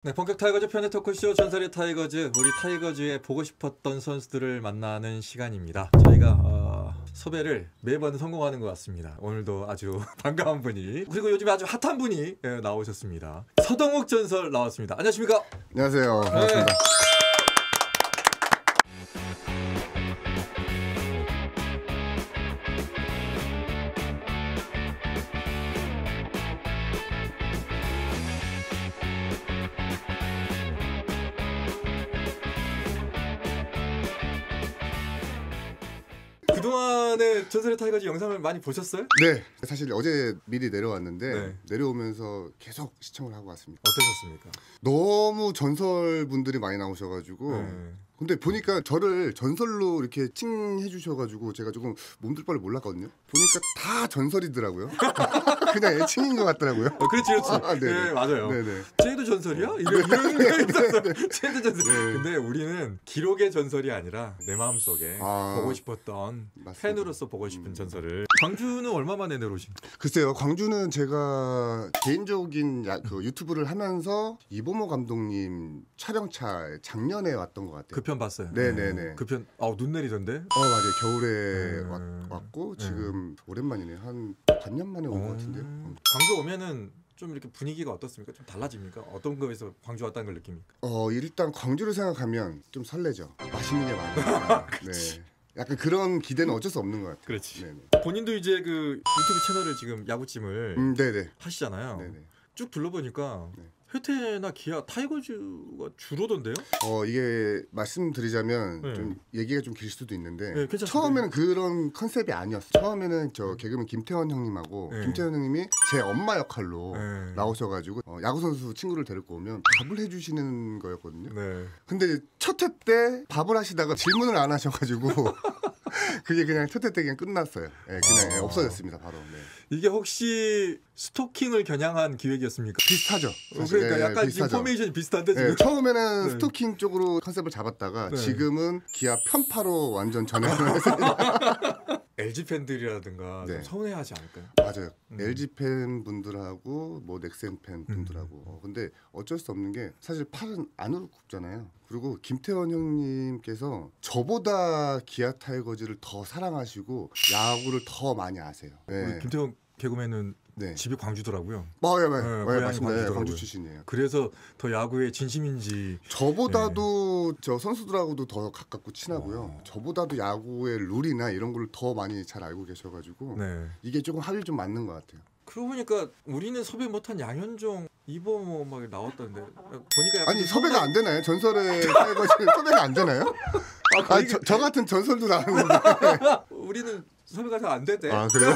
네, 본격 타이거즈 편의 토크쇼 전설의 타이거즈. 우리 타이거즈에 보고 싶었던 선수들을 만나는 시간입니다. 저희가 섭외를 매번 성공하는 것 같습니다. 오늘도 아주 반가운 분이, 그리고 요즘에 아주 핫한 분이 나오셨습니다. 서동욱 전설 나왔습니다. 안녕하십니까? 안녕하세요. 반갑습니다. 네. 그동안에 전설의 타이거즈 영상을 많이 보셨어요? 네, 사실 어제 미리 내려왔는데 네. 내려오면서 계속 시청을 하고 왔습니다. 어떠셨습니까? 너무 전설 분들이 많이 나오셔가지고 네. 근데 보니까 저를 전설로 이렇게 칭해 주셔가지고 제가 조금 몸둘 바를 몰랐거든요. 보니까 다 전설이더라고요. 그냥 애칭인 것 같더라고요. 그렇지. 네네. 네, 맞아요. 네네. 쟤도 전설이야? 이런 게 있었어. 쟤도 전설. 네. 근데 우리는 기록의 전설이 아니라 내 마음속에 보고 싶었던, 맞습니다. 팬으로서 보고 싶은 전설을. 광주는 얼마 만에 내려오신 거예요? 글쎄요, 광주는 제가 개인적인 그 유튜브를 하면서 이보모 감독님 촬영차 작년에 왔던 것 같아요. 그 편 봤어요. 네네네. 그 편, 눈 내리던데? 맞아요. 겨울에 왔고 네. 지금 오랜만이네요. 한 반년 만에 온 것 같은데요. 광주 오면은 좀 이렇게 분위기가 어떻습니까? 좀 달라집니까? 어떤 거에서 광주 왔다는 걸 느낍니까? 일단 광주를 생각하면 좀 설레죠. 맛있는 게 많으니까. 네. 약간 그런 기대는 어쩔 수 없는 것 같아요. 그렇지. 네네. 본인도 이제 그 유튜브 채널을 지금 야구찜을 네네. 하시잖아요. 네네. 쭉 둘러보니까 네. 혜태나 기아, 타이거즈가 주로던데요? 이게 말씀드리자면 네. 좀 얘기가 좀 길 수도 있는데 네, 괜찮습니다. 처음에는 그런 컨셉이 아니었어요. 처음에는 저 개그맨 김태원 형님하고 네. 김태원 형님이 제 엄마 역할로 네. 나오셔가지고 야구 선수 친구를 데리고 오면 밥을 해주시는 거였거든요. 네. 근데 첫 회 때 밥을 하시다가 질문을 안 하셔가지고 그게 그냥 첫 회 때 그냥 끝났어요. 네, 그냥 없어졌습니다 바로. 네. 이게 혹시 스토킹을 겨냥한 기획이었습니까? 비슷하죠. 사실. 그러니까 네, 약간 비슷하죠. 인포메이션이 비슷한데 지금. 네, 처음에는 네. 스토킹 쪽으로 컨셉을 잡았다가 네. 지금은 기아 편파로 완전 전향을 했습니다. LG 팬들이라든가 네. 좀 서운해하지 않을까요? 맞아요. LG 팬 분들하고 뭐 넥센 팬 분들하고. 근데 어쩔 수 없는 게 사실 팔은 안으로 굽잖아요. 그리고 김태원 형님께서 저보다 기아 타이거즈를 더 사랑하시고 야구를 더 많이 아세요. 네. 우리 김태형 개그맨은 네. 집이 광주더라고요. 맞아요. 고향이 맞습니다. 광주더라고요. 광주 출신이에요. 그래서 더 야구에 진심인지. 저보다도 저 선수들하고도 더 가깝고 친하고요. 저보다도 야구의 룰이나 이런 걸 더 많이 잘 알고 계셔가지고 네. 이게 조금 합이 좀 맞는 것 같아요. 그러고 보니까 우리는 섭외 못한 양현종, 이범호 막 나왔던데 보니까 약간 아니 좀 섭외가 안 되나요? 전설의 타이거즈 섭외가 안 되나요? 저 같은 전설도 나오는데. 우리는 섭외가 잘 안 됐대. 아 그래요?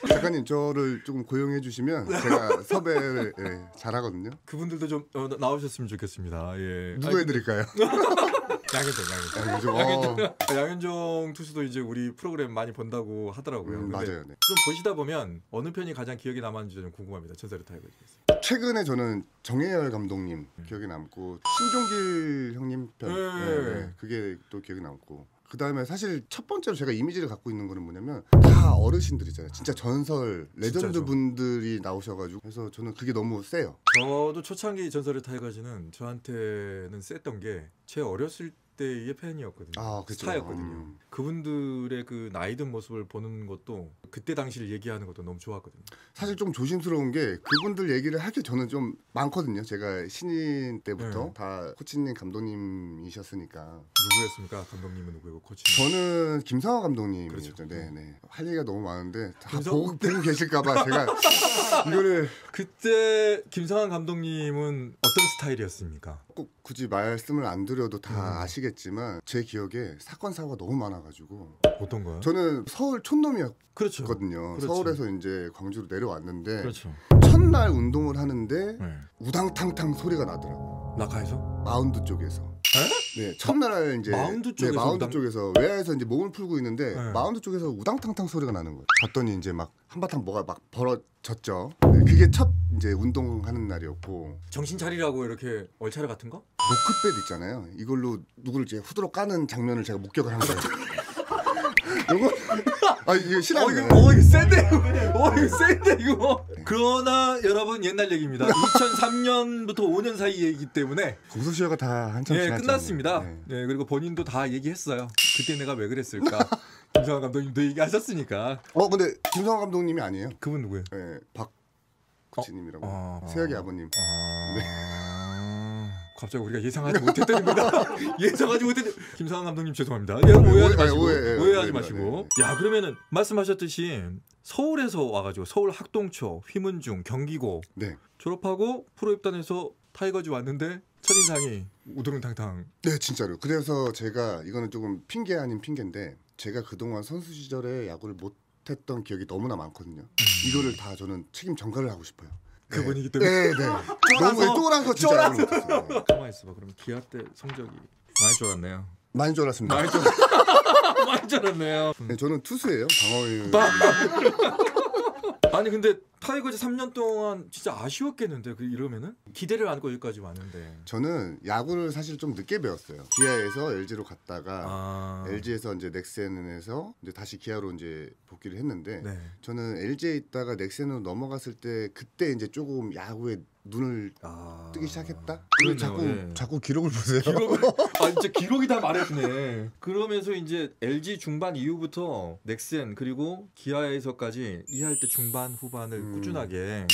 작가님 저를 조금 고용해 주시면 제가 섭외를 잘하거든요. 그분들도 좀 나오셨으면 좋겠습니다. 예. 누구 해드릴까요? 양현종 투수도 이제 우리 프로그램 많이 본다고 하더라고요. 근데 맞아요. 네. 좀 보시다 보면 어느 편이 가장 기억에 남았는지 좀 궁금합니다. 전설의 타이거즈에서. 최근에 저는 정혜열 감독님 기억에 남고 신종길 형님 편 그게 또 기억에 남고 그 다음에 사실 첫 번째로 제가 이미지를 갖고 있는 거는 뭐냐면 다 어르신들이잖아요. 진짜 전설 레전드 진짜죠. 분들이 나오셔가지고 그래서 저는 그게 너무 세요. 저도 초창기 전설의 타이거즈는 저한테는 셌던 게 제 어렸을 때의 팬이었거든요. 그렇죠. 스타였거든요. 그분들의 그 나이든 모습을 보는 것도 그때 당시를 얘기하는 것도 너무 좋았거든요. 사실 좀 조심스러운 게 그분들 얘기를 할 게 저는 좀 많거든요. 제가 신인 때부터 다 코치님 감독님이셨으니까. 누구였습니까? 감독님은 누구고 코치님? 저는 김상화 감독님이었죠. 그렇죠. 네네. 할 얘기가 너무 많은데 다 김상화- 보고 계실까봐 제가 이거를 그때 김상환 감독님은 어떤 스타일이었습니까? 꼭 굳이 말씀을 안 드려도 다 아시겠지만 제 기억에 사건 사고가 너무 많아가지고 어떤 거요? 저는 서울 촌놈이었거든요. 그렇죠. 서울에서 이제 광주로 내려왔는데 그렇죠. 첫날 운동을 하는데 네. 우당탕탕 소리가 나더라고. 낙하에서? 마운드 쪽에서. 네, 첫날 이제 마운드 쪽에서 마운드 쪽에서 외야에서 이제 몸을 풀고 있는데 네. 마운드 쪽에서 우당탕탕 소리가 나는 거예요. 봤더니 이제 막 한바탕 뭐가 막 벌어졌죠. 네, 그게 첫 이제 운동하는 날이었고 정신 차리라고 이렇게 얼차려 같은 거? 노크백 있잖아요. 이걸로 누구를 이제 후드로 까는 장면을 제가 목격을 한 거예요. 요거 이거 실화인데. 이거 센데. 이거 센데 이거. 그러나 여러분 옛날 얘기입니다. 2003년부터 5년 사이 얘기이기 때문에 공소시효가 다 한참 예, 지났잖아요. 끝났습니다. 네. 예, 그리고 본인도 다 얘기했어요. 그때 내가 왜 그랬을까? 김성환 감독님도 얘기하셨으니까. 근데 김성환 감독님이 아니에요. 그분 누구예요? 네, 박구치님이라고. 세혁이 아버님. 갑자기 우리가 예상하지 못했던 입니다. 예상하지 못했던 김상환 감독님 죄송합니다. 여러분 오해하지 마시고 오해하지 마시고. 야 그러면은 말씀하셨듯이 서울에서 와가지고 서울 학동초, 휘문중, 경기고 네. 졸업하고 프로 입단해서 타이거즈 왔는데 첫인상이 우드릉탕탕. 네, 진짜로. 그래서 제가 이거는 조금 핑계 아닌 핑계인데 제가 그동안 선수 시절에 야구를 못했던 기억이 너무나 많거든요. 이거를 다 저는 책임 전가를 하고 싶어요. 그분이기 때문에. 네. 너무 쫄아서 진짜 야구를 못했어요. 가만히 있어봐. 그럼 기아 때 성적이 많이 좋았네요. 많이 쫄았습니다. 많이 좋았네요. 네, 저는 투수예요. 방어인. 아니 근데 타이거즈 3년 동안 진짜 아쉬웠겠는데 이러면은 기대를 안고 여기까지 왔는데. 저는 야구를 사실 좀 늦게 배웠어요. 기아에서 LG로 갔다가 LG에서 이제 넥센에서 이제 다시 기아로 이제 복귀를 했는데 네. 저는 LG에 있다가 넥센으로 넘어갔을 때 그때 이제 조금 야구에 눈을 뜨기 시작했다. 그러네요. 자꾸 기록을 보세요. 진짜 기록이 다 말해주네. 그러면서 이제 LG 중반 이후부터 넥센 그리고 기아에서까지 2할 때 중반 후반을 꾸준하게.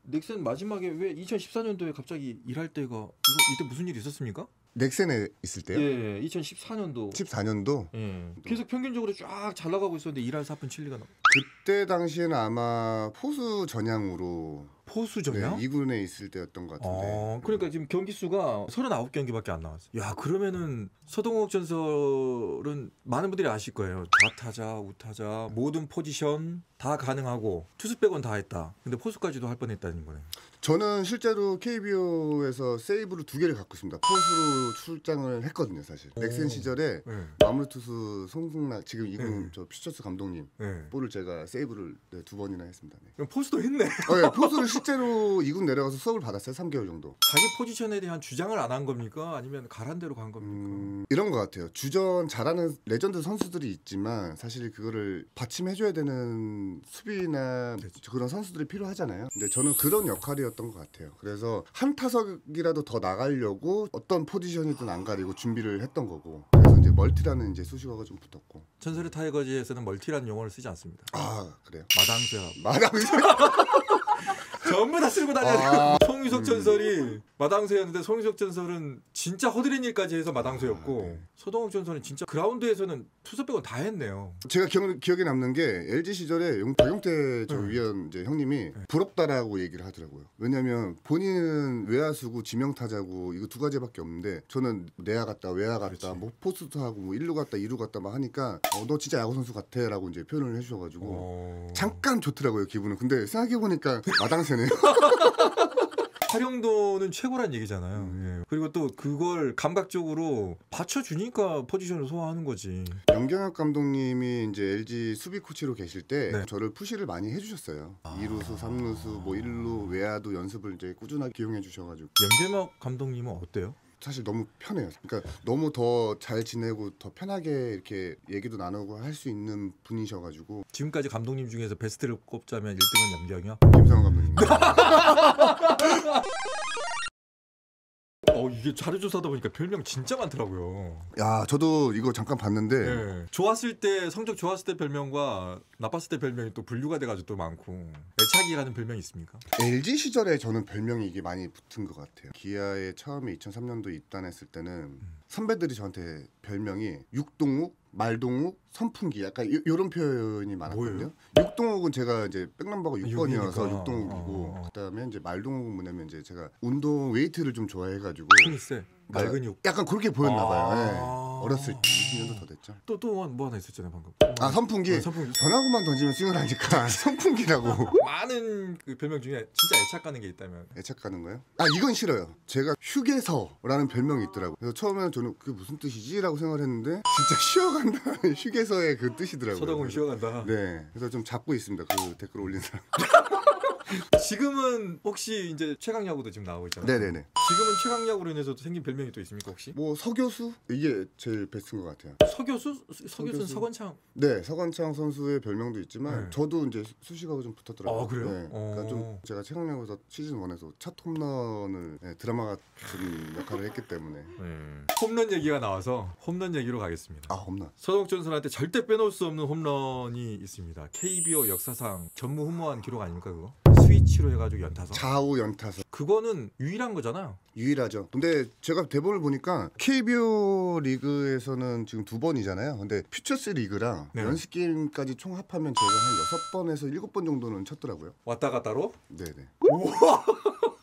넥센 마지막에 왜 2014년도에 갑자기 1할 때가 이때 무슨 일이 있었습니까? 넥센에 있을 때요? 예, 2014년도. 14년도? 예. 계속 평균적으로 쫙 잘 나가고 있었는데 1할 4푼 7리가 나. 그때 당시에는 아마 포수 전향으로 포수 전향? 2군에 있을 때였던 것 같은데. 그러니까 지금 경기 수가 39경기밖에 안 나왔어. 야, 그러면은 서동욱 전설은 많은 분들이 아실 거예요. 좌타자, 우타자, 모든 포지션 다 가능하고 투수 빼곤 다 했다. 근데 포수까지도 할 뻔했다는 거네. 저는 실제로 KBO에서 세이브를 2개를 갖고 있습니다. 포수로 출장을 했거든요, 사실. 넥센 시절에 마무리 투수 송승락 지금 2군 저 퓨처스 감독님 볼을 제가 세이브를 2번이나 했습니다. 네. 그럼 포수도 했네. 포수를 실제로 2군 내려가서 수업을 받았어요. 3개월 정도. 자기 포지션에 대한 주장을 안 한 겁니까? 아니면 가란 대로 간 겁니까? 이런 것 같아요. 주전 잘하는 레전드 선수들이 있지만 사실 그거를 받침해줘야 되는 수비나 그런 선수들이 필요하잖아요. 근데 저는 그런 역할이었던 것 같아요. 그래서 한 타석이라도 더 나가려고 어떤 포지션이든 안 가리고 준비를 했던 거고. 그래서 이제 멀티라는 이제 수식어가 좀 붙었고. 전설의 타이거즈에서는 멀티라는 용어를 쓰지 않습니다. 그래요? 마당쇠합. 전부 다 쓸고 다녀요. 송유석 전설이 마당쇠였는데 송유석 전설은 진짜 허드렛 일까지 해서 마당쇠였고 서동욱 전설은 진짜 그라운드에서는 투수 빼고 다 했네요. 제가 기억에 남는 게 LG 시절에 박용태 저 위원 이제 형님이 부럽다라고 얘기를 하더라고요. 왜냐하면 본인은 외야수고 지명타자고 이거 2가지밖에 없는데 저는 내야 갔다 외야 갔다 뭐 포스트 하고 뭐 1루 갔다 2루 갔다 막 하니까 너 진짜 야구 선수 같아라고 이제 표현을 해주셔가지고 잠깐 좋더라고요 기분은. 근데 생각해 보니까 마당새네요. 활용도는 최고란 얘기잖아요. 예. 그리고 또 그걸 감각적으로 받쳐주니까 포지션을 소화하는 거지. 연경혁 감독님이 이제 LG 수비 코치로 계실 때 저를 푸시를 많이 해주셨어요. 2루수, 3루수, 뭐 1루 외야도 연습을 이제 꾸준하게 기용해 주셔가지고. 연경혁 감독님은 어때요? 사실 너무 편해요. 그러니까 너무 더 잘 지내고 더 편하게 이렇게 얘기도 나누고 할 수 있는 분이셔가지고. 지금까지 감독님 중에서 베스트를 꼽자면 1등은 연경혁? 김상훈 감독님. 이게 자료조사하다 보니까 별명 진짜 많더라고요. 야, 저도 이거 잠깐 봤는데 좋았을 때 성적 좋았을 때 별명과 나빴을 때 별명이 또 분류가 돼가지고 또 많고. 애착이라는 별명이 있습니까? LG 시절에 저는 별명이 이게 많이 붙은 것 같아요. 기아에 처음에 2003년도 입단했을 때는 선배들이 저한테 별명이 육동욱, 말동욱, 선풍기 약간 이런 표현이 많았거든요. 육동욱은 제가 이제 백넘버가 6번이어서 육동욱이고 그다음에 이제 말동욱은 뭐냐면 이제 제가 운동 웨이트를 좀 좋아해가지고 힘이 세. 맑은육. 약간 그렇게 보였나 봐요. 어렸을 때 20년도 더 됐죠. 또 뭐 하나 있었잖아요 방금. 선풍기. 선풍기. 변화구만 던지면 스윙을 하니까 선풍기라고. 많은 그 별명 중에 진짜 애착 가는 게 있다면. 애착 가는 거요? 이건 싫어요. 제가 휴게서라는 별명이 있더라고요. 그래서 처음에는 저는 그게 무슨 뜻이지라고 생각을 했는데 진짜 쉬어간다. 휴게서의 그 뜻이더라고요. 서동훈 쉬어간다. 네. 그래서 좀 잡고 있습니다. 그 댓글 올린 사람. 지금은 혹시 이제 최강야구도 지금 나오고 있잖아요. 네네네. 지금은 최강야구로 인해서도 생긴 별명이 또 있습니까 혹시? 뭐 서교수 이게 제일 베스트인 것 같아요. 서교수? 서교수는 서교수. 서건창. 네, 서건창 선수의 별명도 있지만 네. 저도 이제 수식어가 좀 붙었더라고요. 아, 그래요? 네, 그러니까 좀 제가 최강야구에서 시즌 1에서 첫 홈런을 드라마 같은 역할을 했기 때문에. 홈런 얘기가 나와서 홈런 얘기로 가겠습니다. 아, 홈런. 서동준 선수한테 절대 빼놓을 수 없는 홈런이 있습니다. KBO 역사상 전무후무한 기록 아닙니까 그거? 스위치로 해가지고 연타석. 좌우 연타석. 그거는 유일한 거잖아요. 유일하죠. 근데 제가 대본을 보니까 KBO 리그에서는 지금 2번이잖아요. 근데 퓨처스 리그랑 네. 연습 게임까지 총 합하면 제가 한 6번에서 7번 정도는 쳤더라고요. 왔다 갔다로? 네네.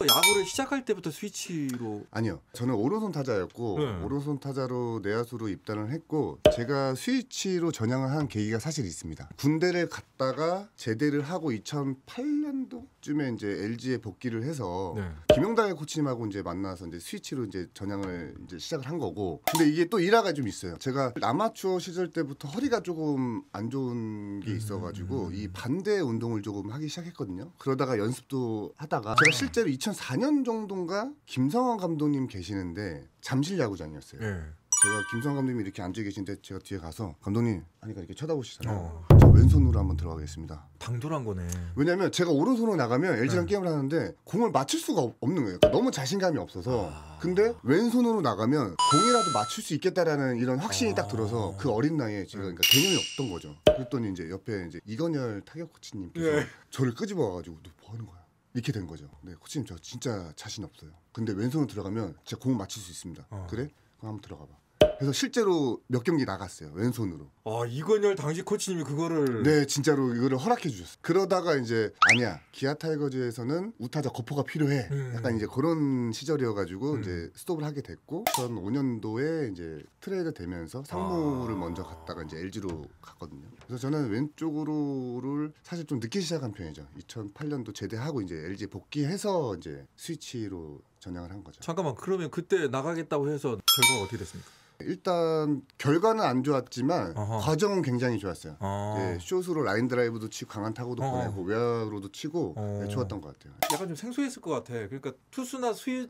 야구를 시작할 때부터 스위치로. 아니요. 저는 오른손 타자였고 네. 오른손 타자로 내야수로 입단을 했고 제가 스위치로 전향을 한 계기가 사실 있습니다. 군대를 갔다가 제대를 하고 2008년도쯤에 이제 LG에 복귀를 해서 네. 김용달 코치님하고 이제 만나서 이제 스위치로 이제 전향을 이제 시작을 한 거고. 근데 이게 또 일화가 좀 있어요. 제가 아마추어 시절 때부터 허리가 조금 안 좋은 게 있어가지고 이 반대 운동을 조금 하기 시작했거든요. 그러다가 연습도 하다가 제가 실제로 2004년 정도인가 김성환 감독님 계시는데 잠실 야구장이었어요. 네. 제가 김성환 감독님이 이렇게 앉아 계신데 제가 뒤에 가서 감독님 하니까 이렇게 쳐다보시잖아요. 어. 저 왼손으로 한번 들어가겠습니다. 당돌한 거네. 왜냐면 제가 오른손으로 나가면 LG랑 네. 게임을 하는데 공을 맞출 수가 없는 거예요. 그러니까 너무 자신감이 없어서. 근데 왼손으로 나가면 공이라도 맞출 수 있겠다라는 이런 확신이 딱 들어서 그 어린 나이에 제가 그러니까 개념이 없던 거죠. 그랬더니 이제 옆에 이제 이건열 타격 코치님께서 네. 저를 끄집어 와가지고 너 뭐 하는 거야? 이렇게 된 거죠. 네, 코치님 저 진짜 자신 없어요. 근데 왼손으로 들어가면 진짜 공을 맞출 수 있습니다. 그래? 그럼 한번 들어가 봐. 그래서 실제로 몇 경기 나갔어요. 왼손으로. 아 이건열 당시 코치님이 그거를. 네, 진짜로 이거를 허락해 주셨어요. 그러다가 이제 아니야. 기아 타이거즈에서는 우타자 거포가 필요해. 약간 이제 그런 시절이어가지고 이제 스톱을 하게 됐고 2005년도에 이제 트레이드 되면서 상무를 먼저 갔다가 이제 LG로 갔거든요. 그래서 저는 왼쪽으로를 사실 좀 늦게 시작한 편이죠. 2008년도 제대하고 이제 LG 복귀해서 이제 스위치로 전향을 한 거죠. 잠깐만 그러면 그때 나가겠다고 해서 결과가 어떻게 됐습니까? 일단 결과는 안 좋았지만 어허. 과정은 굉장히 좋았어요. 아. 예, 숏으로 라인 드라이브도 치고 강한 타구도 보내고 외야로도 치고 네, 좋았던 것 같아요. 약간 좀 생소했을 것 같아. 그러니까 투수나 수비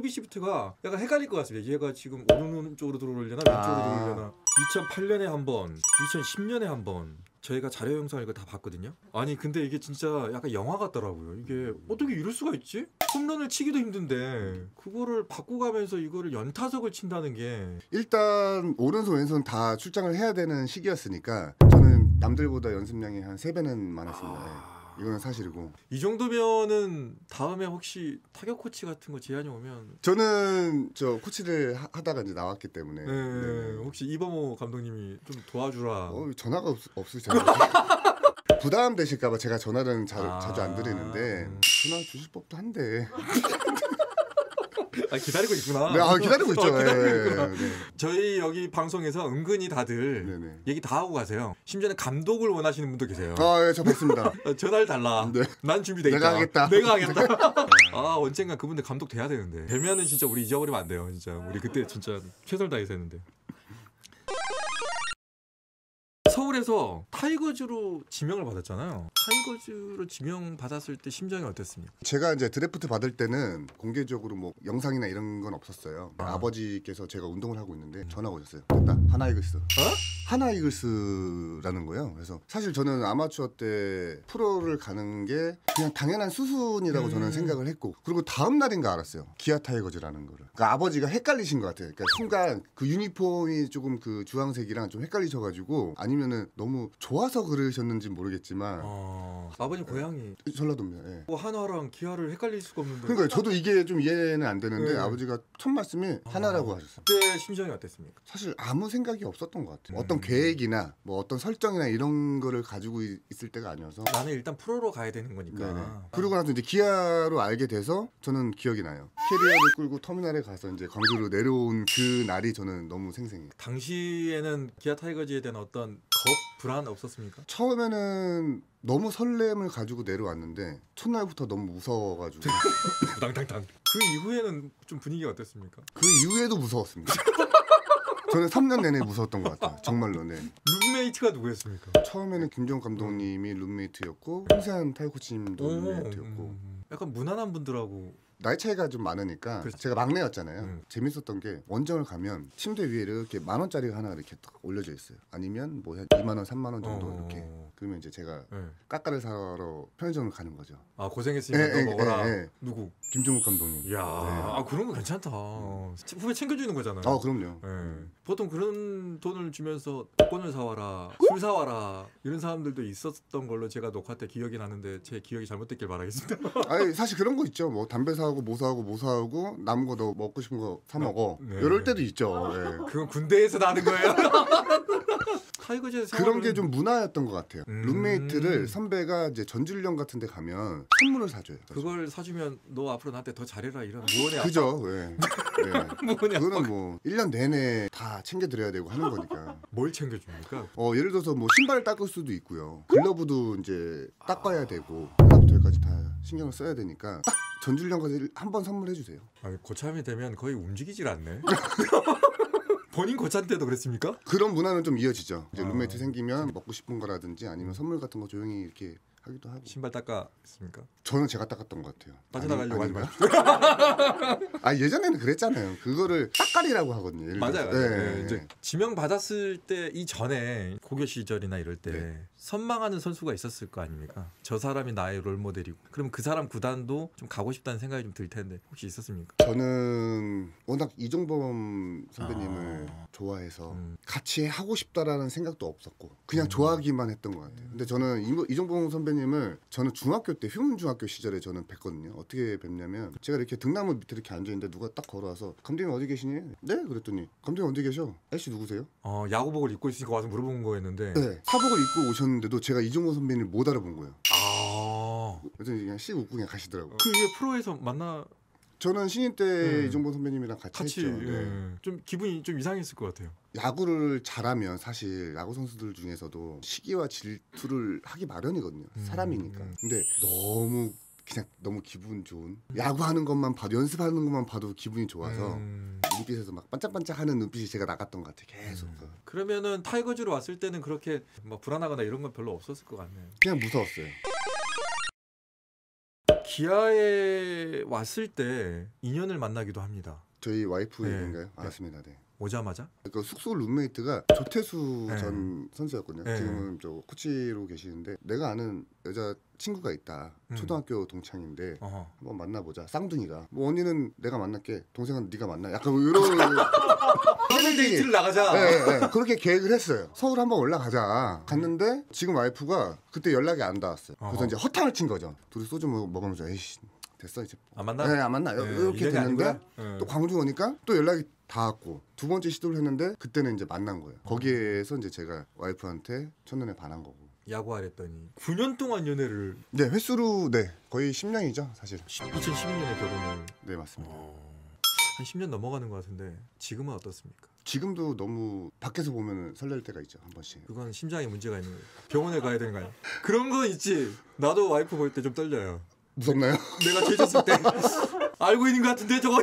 시프트가 약간 헷갈릴 것 같습니다. 얘가 지금 오른쪽으로 들어오려나 왼쪽으로 들어오려나. 2008년에 한 번, 2010년에 한 번. 저희가 자료 영상 이거 다 봤거든요. 아니 근데 이게 진짜 약간 영화 같더라고요. 이게 어떻게 이럴 수가 있지? 홈런을 치기도 힘든데 그거를 바꿔가면서 이거를 연타석을 친다는 게. 일단 오른손 왼손 다 출장을 해야 되는 시기였으니까 저는 남들보다 연습량이 한 3배는 많았습니다. 예. 이거는 사실이고. 이 정도면은 다음에 혹시 타격 코치 같은 거 제안이 오면. 저는 저 코치를 하다가 이제 나왔기 때문에 네. 혹시 이범호 감독님이 좀 도와주라. 전화가 없으시잖아요. 부담 되실까봐 제가 전화를 자주 안 드리는데 전화 주실 법도 한데. 아, 기다리고 있구나. 네, 기다리고 있죠. 기다리고 있구나. 네. 저희 여기 방송에서 은근히 다들 네네. 얘기 다 하고 가세요. 심지어는 감독을 원하시는 분도 계세요. 예, 저 봤습니다. 전화를 달라. 네. 난 준비돼 있다. 내가 하겠다. 내가 하겠다. 아 언젠가 그분들 감독 돼야 되는데. 되면은 진짜 우리 잊어버리면 안 돼요. 진짜 우리 그때 진짜 최선을 다해서 했는데. 서울에서 타이거즈로 지명을 받았잖아요. 타이거즈로 지명 받았을 때 심정이 어땠습니까? 제가 이제 드래프트 받을 때는 공개적으로 뭐 영상이나 이런 건 없었어요. 아버지께서 제가 운동을 하고 있는데 전화가 오셨어요. 됐다. 하나 이글스. 하나 이글스라는 거예요. 그래서 사실 저는 아마추어 때 프로를 가는 게 그냥 당연한 수순이라고 저는 생각을 했고, 그리고 다음 날인가 알았어요. 기아 타이거즈라는 거를. 그러니까 아버지가 헷갈리신 것 같아요. 그러니까 순간 그 유니폼이 조금 그 주황색이랑 좀 헷갈리셔가지고, 아니면은 너무 좋아서 그러셨는지 모르겠지만 아버님 고향이 전라도입니다. 예. 한화랑 기아를 헷갈릴 수가 없는데. 그러니까 저도 이게 좀 이해는 안 되는데 네. 아버지가 첫 말씀이 하나라고 하셨어요. 그때 심정이 어땠습니까? 사실 아무 생각이 없었던 것 같아요. 어떤 계획이나 뭐 어떤 설정이나 이런 거를 가지고 있을 때가 아니어서. 나는 일단 프로로 가야 되는 거니까. 네네. 그러고 나서 이제 기아로 알게 돼서 저는 기억이 나요. 캐리어를 끌고 터미널에 가서 이제 광주로 내려온 그 날이 저는 너무 생생해요. 당시에는 기아 타이거즈에 대한 어떤 겁, 불안 없었습니까? 처음에는 너무 설렘을 가지고 내려왔는데 첫날부터 너무 무서워가지고 당당당. 그 이후에는 좀 분위기가 어땠습니까? 그 이후에도 무서웠습니다. 저는 3년 내내 무서웠던 것 같아요. 정말로. 네. 룸메이트가 누구였습니까? 처음에는 김정욱 감독님이 룸메이트였고 홍세한 타이 코치님도 룸메이트였고 약간 무난한 분들하고 나이 차이가 좀 많으니까 그렇죠. 제가 막내였잖아요. 재밌었던 게 원정을 가면 침대 위에 이렇게 10,000원짜리가 하나 이렇게 딱 올려져 있어요. 아니면 뭐 한 2만 원, 3만 원 정도 이렇게. 그러면 이제 제가 까까를 사러 편의점을 가는 거죠. 아 고생했으니까 너 먹어라. 누구? 김종국 감독님. 이야, 아 그런 거 괜찮다. 후배 챙겨주는 거잖아요. 아 그럼요. 보통 그런 돈을 주면서 복권을 사와라, 술 사와라 이런 사람들도 있었던 걸로 제가 녹화 때 기억이 나는데 제 기억이 잘못됐길 바라겠습니다. 아니 사실 그런 거 있죠. 뭐 담배 사고 뭐 사고 남은 거 너 먹고 싶은 거 사 먹어. 이럴 때도 있죠. 그건 군대에서 나는 거예요. 타이거즈에서 그런 게 좀 문화였던 것 같아요. 룸메이트를 선배가 이제 전주련 같은 데 가면 선물을 사줘요. 그걸 사주면 너 앞으로 나한테 더 잘해라 이런 무언의 그죠. 네. 무언의 그거는 뭐 1년 내내 다 챙겨드려야 되고 하는 거니까. 뭘 챙겨줍니까? 예를 들어서 뭐 신발을 닦을 수도 있고요. 글러브도 이제 닦아야 되고 하나부터 열까지 다 신경을 써야 되니까 딱 전주련까지 한번 선물해 주세요. 고참이 되면 거의 움직이질 않네. 본인 고참 때도 그랬습니까? 그런 문화는 좀 이어지죠. 이제 룸메이트 생기면 먹고 싶은 거라든지 아니면 선물 같은 거 조용히 이렇게 하기도 하고. 신발 닦았습니까? 저는 제가 닦았던 것 같아요. 빠져나가려고 하지 마십시오. 예전에는 그랬잖아요. 그거를 닦아리라고 하거든요. 맞아요. 네. 이제 지명 받았을 때 이전에 고교 시절이나 이럴 때 선망하는 선수가 있었을 거 아닙니까? 저 사람이 나의 롤모델이고 그럼 그 사람 구단도 좀 가고 싶다는 생각이 좀 들 텐데 혹시 있었습니까? 저는 워낙 이종범 선배님을 좋아해서 같이 하고 싶다라는 생각도 없었고 그냥 좋아하기만 했던 것 같아요. 근데 저는 이종범 선배님을 저는 중학교 때 휘문중학교 시절에 저는 뵀거든요. 어떻게 뵀냐면 제가 이렇게 등나무 밑에 이렇게 앉아있는데 누가 딱 걸어와서 감독님 어디 계시니? 네? 그랬더니 감독님 어디 계셔? 아저씨 누구세요? 야구복을 입고 있으니까 와서 물어본 거였는데 네. 사복을 입고 오셨는데도 제가 이종범 선배님을 못 알아본 거예요. 그래서 그냥 씩 웃고 그냥 가시더라고요. 그 위에 프로에서 만나 저는 신인 때 이종범 선배님이랑 같이 했죠. 좀 기분이 좀 이상했을 것 같아요. 야구를 잘하면 사실 야구 선수들 중에서도 시기와 질투를 하기 마련이거든요. 사람이니까. 근데 너무 기분 좋은 야구하는 것만 봐도 연습하는 것만 봐도 기분이 좋아서 눈빛에서 막 반짝반짝하는 눈빛이 제가 나갔던 것 같아요. 계속. 그러면은 타이거즈로 왔을 때는 그렇게 막 불안하거나 이런 건 별로 없었을 것 같네요. 그냥 무서웠어요. 기아에 왔을 때 인연을 만나기도 합니다. 저희 와이프인가요? 맞습니다. 네. 오자마자? 그 숙소 룸메이트가 조태수 전 선수였거든요. 지금은 저 코치로 계시는데 내가 아는 여자 친구가 있다. 초등학교 동창인데 한번 만나보자. 쌍둥이가. 뭐 언니는 내가 만날게. 동생은 네가 만나. 약간 뭐 이런 데이트를 나가자. 네. 그렇게 계획을 했어요. 서울 한번 올라가자. 갔는데 지금 와이프가 그때 연락이 안 닿았어요. 그래서 이제 허탕을 친 거죠. 둘이 소주 먹으면서 에이씨 됐어 이제. 안 만나? 네, 안 만나. 이렇게 됐는데 또 광주 오니까 또 연락이 닿았고 두 번째 시도를 했는데 그때는 이제 만난 거예요. 거기에서 이제 제가 와이프한테 첫눈에 반한 거고. 야구하랬더니 9년 동안 연애를. 네, 횟수로 거의 10년이죠 사실. 2012년에 결혼을. 네, 맞습니다. 한 10년 넘어가는 것 같은데 지금은 어떻습니까? 지금도 너무 밖에서 보면 설렐 때가 있죠 한 번씩. 그건 심장에 문제가 있는 거예요. 병원에 가야 되는 거 아니야? 그런 건 있지. 나도 와이프 볼 때 좀 떨려요. 무섭나요? 내가 죄졌을 때 알고 있는 것 같은데 저거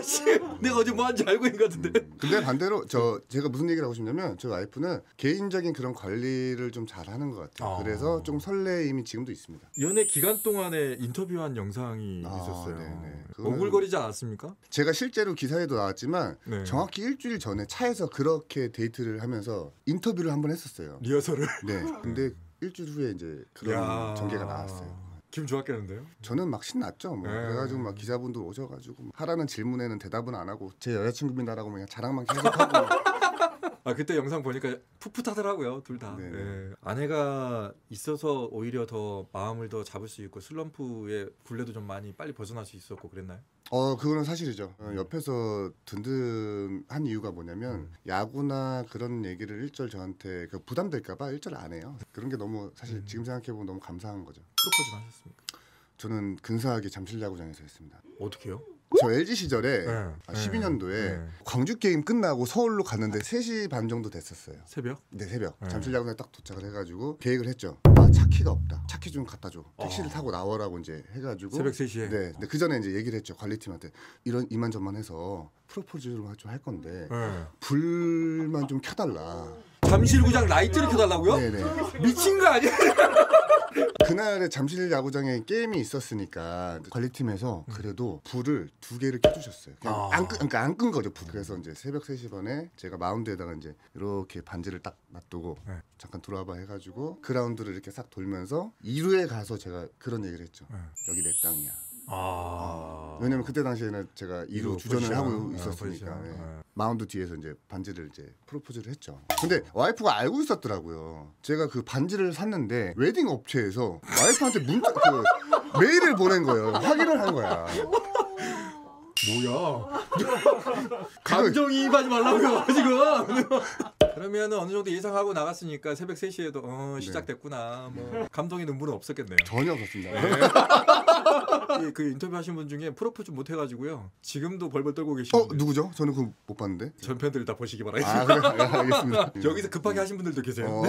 내가 어제 뭐 한지 알고 있는 것 같은데. 근데 반대로 제가 무슨 얘기를 하고 싶냐면 저 와이프는 개인적인 그런 관리를 좀 잘하는 것 같아요. 그래서 좀 설레임이 지금도 있습니다. 연애 기간 동안에 인터뷰한 영상이 있었어요. 네네. 오글거리지 않았습니까? 제가 실제로 기사에도 나왔지만 네. 정확히 일주일 전에 차에서 그렇게 데이트를 하면서 인터뷰를 한번 했었어요. 리허설을. 네. 근데 일주일 후에 이제 그런 전개가 나왔어요. 기분 좋았겠는데요? 저는 막 신났죠. 뭐 그래가지고 막 기자분들 오셔가지고 하라는 질문에는 대답은 안 하고 제 여자친구입니다라고 그냥 자랑만 계속하고. 그때 영상 보니까 풋풋하더라고요, 둘 다. 네. 아내가 있어서 오히려 더 마음을 더 잡을 수 있고 슬럼프의 굴레도 좀 많이 빨리 벗어날 수 있었고 그랬나요? 그거는 사실이죠. 옆에서 든든한 이유가 뭐냐면 야구나 그런 얘기를 일절 저한테 부담될까봐 일절 안 해요. 그런 게 너무 사실 지금 생각해보면 너무 감사한 거죠. 프로포즈는 하셨습니까? 저는 근사하게 잠실야구장에서 했습니다. 어떻게요? 저 LG 시절에 12년도에 광주 게임 끝나고 서울로 갔는데 3시 반 정도 됐었어요. 새벽? 네, 새벽. 잠실야구장에 딱 도착을 해가지고 계획을 했죠. 차키가 없다. 차키 좀 갖다 줘. 택시를 타고 나오라고 이제 해가지고 새벽 3시에? 네. 근데 그 전에 이제 얘기를 했죠. 관리팀한테 이런 이만저만 해서 프로포즈를 좀 할 건데 불만 좀 켜달라. 잠실구장 라이트를 켜달라고요? 네네. 미친 거 아니야? 그날에 잠실 야구장에 게임이 있었으니까 관리팀에서 그래도 불을 2개를 켜주셨어요. 그냥 그러니까 안 끈 거죠. 불. 그래서 이제 새벽 3시 반에 제가 마운드에다가 이제 이렇게 반지를 딱 놔두고 네. 잠깐 돌아봐 해가지고 그라운드를 이렇게 싹 돌면서 2루에 가서 제가 그런 얘기를 했죠. 네. 여기 내 땅이야. 왜냐면 왜냐면 그때 당시에는 제가 2루 주전을 하고 있었으니까 예. 마운드 뒤에서 이제 반지를 이제 프로포즈를 했죠. 근데 와이프가 알고 있었더라고요. 제가 그 반지를 샀는데 웨딩 업체에서 와이프한테 문자 메일을 보낸 거예요. 확인을 한 거야. 뭐야? 감정이입하지 말라고요 지금. 그러면 어느 정도 예상하고 나갔으니까 새벽 3시에도 시작됐구나. 뭐 감동의 눈물은 없었겠네요. 전혀 없었습니다. 그 인터뷰 하신 분 중에 프로포즈 못 해가지고요. 지금도 벌벌 떨고 계시는데. 누구죠? 저는 그거 못 봤는데. 전 팬들 다 보시기 바라겠습니다. 그래? 알겠습니다. 여기서 급하게 하신 분들도 계세요.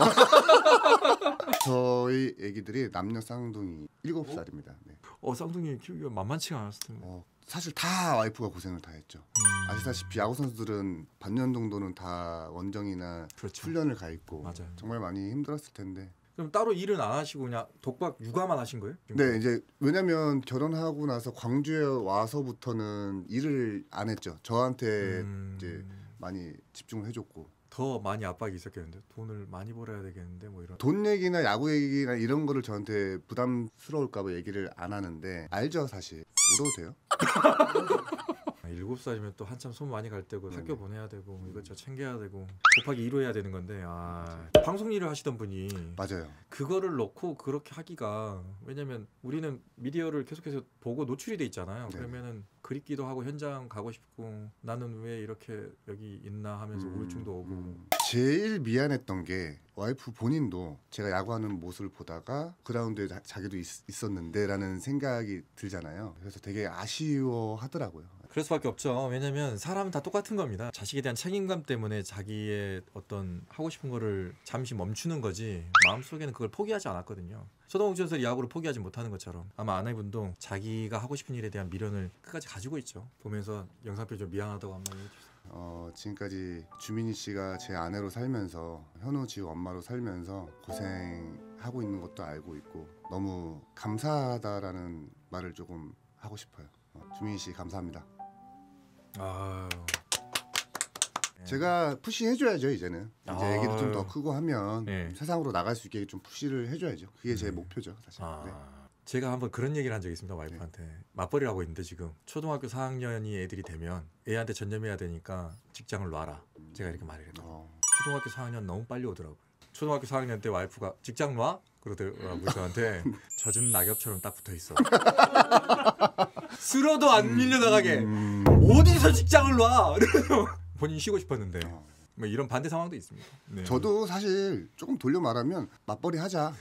저희 애기들이 남녀 쌍둥이 7살입니다. 네. 쌍둥이 키우기가 만만치가 않았을 텐데. 사실 다 와이프가 고생을 다 했죠. 아시다시피 야구 선수들은 반년 정도는 다 원정이나 그렇죠. 훈련을 가 있고 맞아요. 정말 많이 힘들었을 텐데. 그럼 따로 일은 안 하시고 그냥 독박 육아만 하신 거예요? 네, 이제 왜냐면 결혼하고 나서 광주에 와서부터는 일을 안 했죠. 저한테 이제 많이 집중을 해줬고. 더 많이 압박이 있었겠는데 돈을 많이 벌어야 되겠는데 뭐 이런. 돈 얘기나 야구 얘기나 이런 거를 저한테 부담스러울까봐 얘기를 안 하는데 알죠 사실. 울어도 돼요? 7살이면 또 한참 손 많이 갈 때고 학교 보내야 되고 이것저것 챙겨야 되고 곱하기 2로 해야 되는 건데 방송 일을 하시던 분이 맞아요. 그거를 놓고 그렇게 하기가 왜냐면 우리는 미디어를 계속해서 보고 노출이 돼 있잖아요. 네. 그러면은 그립기도 하고 현장 가고 싶고 나는 왜 이렇게 여기 있나 하면서 우울증도 오고. 제일 미안했던 게 와이프 본인도 제가 야구하는 모습을 보다가 그라운드에 자기도 있었는데라는 생각이 들잖아요. 그래서 되게 아쉬워하더라고요. 그럴 수밖에 없죠. 왜냐면 사람은 다 똑같은 겁니다. 자식에 대한 책임감 때문에 자기의 어떤 하고 싶은 거를 잠시 멈추는 거지 마음속에는 그걸 포기하지 않았거든요. 서동욱 전설이 야구를 포기하지 못하는 것처럼 아마 아내분도 자기가 하고 싶은 일에 대한 미련을 끝까지 가지고 있죠. 보면서 영상표 좀 미안하다고 한마디 해주세요. 지금까지 주민희 씨가 제 아내로 살면서 현우 지우 엄마로 살면서 고생하고 있는 것도 알고 있고 너무 감사하다라는 말을 조금 하고 싶어요. 주민희 씨 감사합니다. 제가 푸시해줘야죠 이제는. 이제 애기도 좀 더 크고 하면 세상으로 나갈 수 있게 좀 푸시를 해줘야죠. 그게 제 목표죠 사실. 네. 제가 한번 그런 얘기를 한 적이 있습니다. 와이프한테. 맞벌이를 하고 있는데 지금 초등학교 4학년이 애들이 되면 애한테 전념해야 되니까 직장을 놔라. 제가 이렇게 말을 했거든요. 초등학교 4학년 너무 빨리 오더라고요. 초등학교 4학년 때 와이프가 직장 놔? 그러더라고요. 저한테 젖은 낙엽처럼 딱 붙어있어. 쓸어도 안 밀려나가게. 어디서 직장을 놔? 본인이 쉬고 싶었는데. 뭐 이런 반대 상황도 있습니다. 네. 저도 사실 조금 돌려 말하면 맞벌이 하자.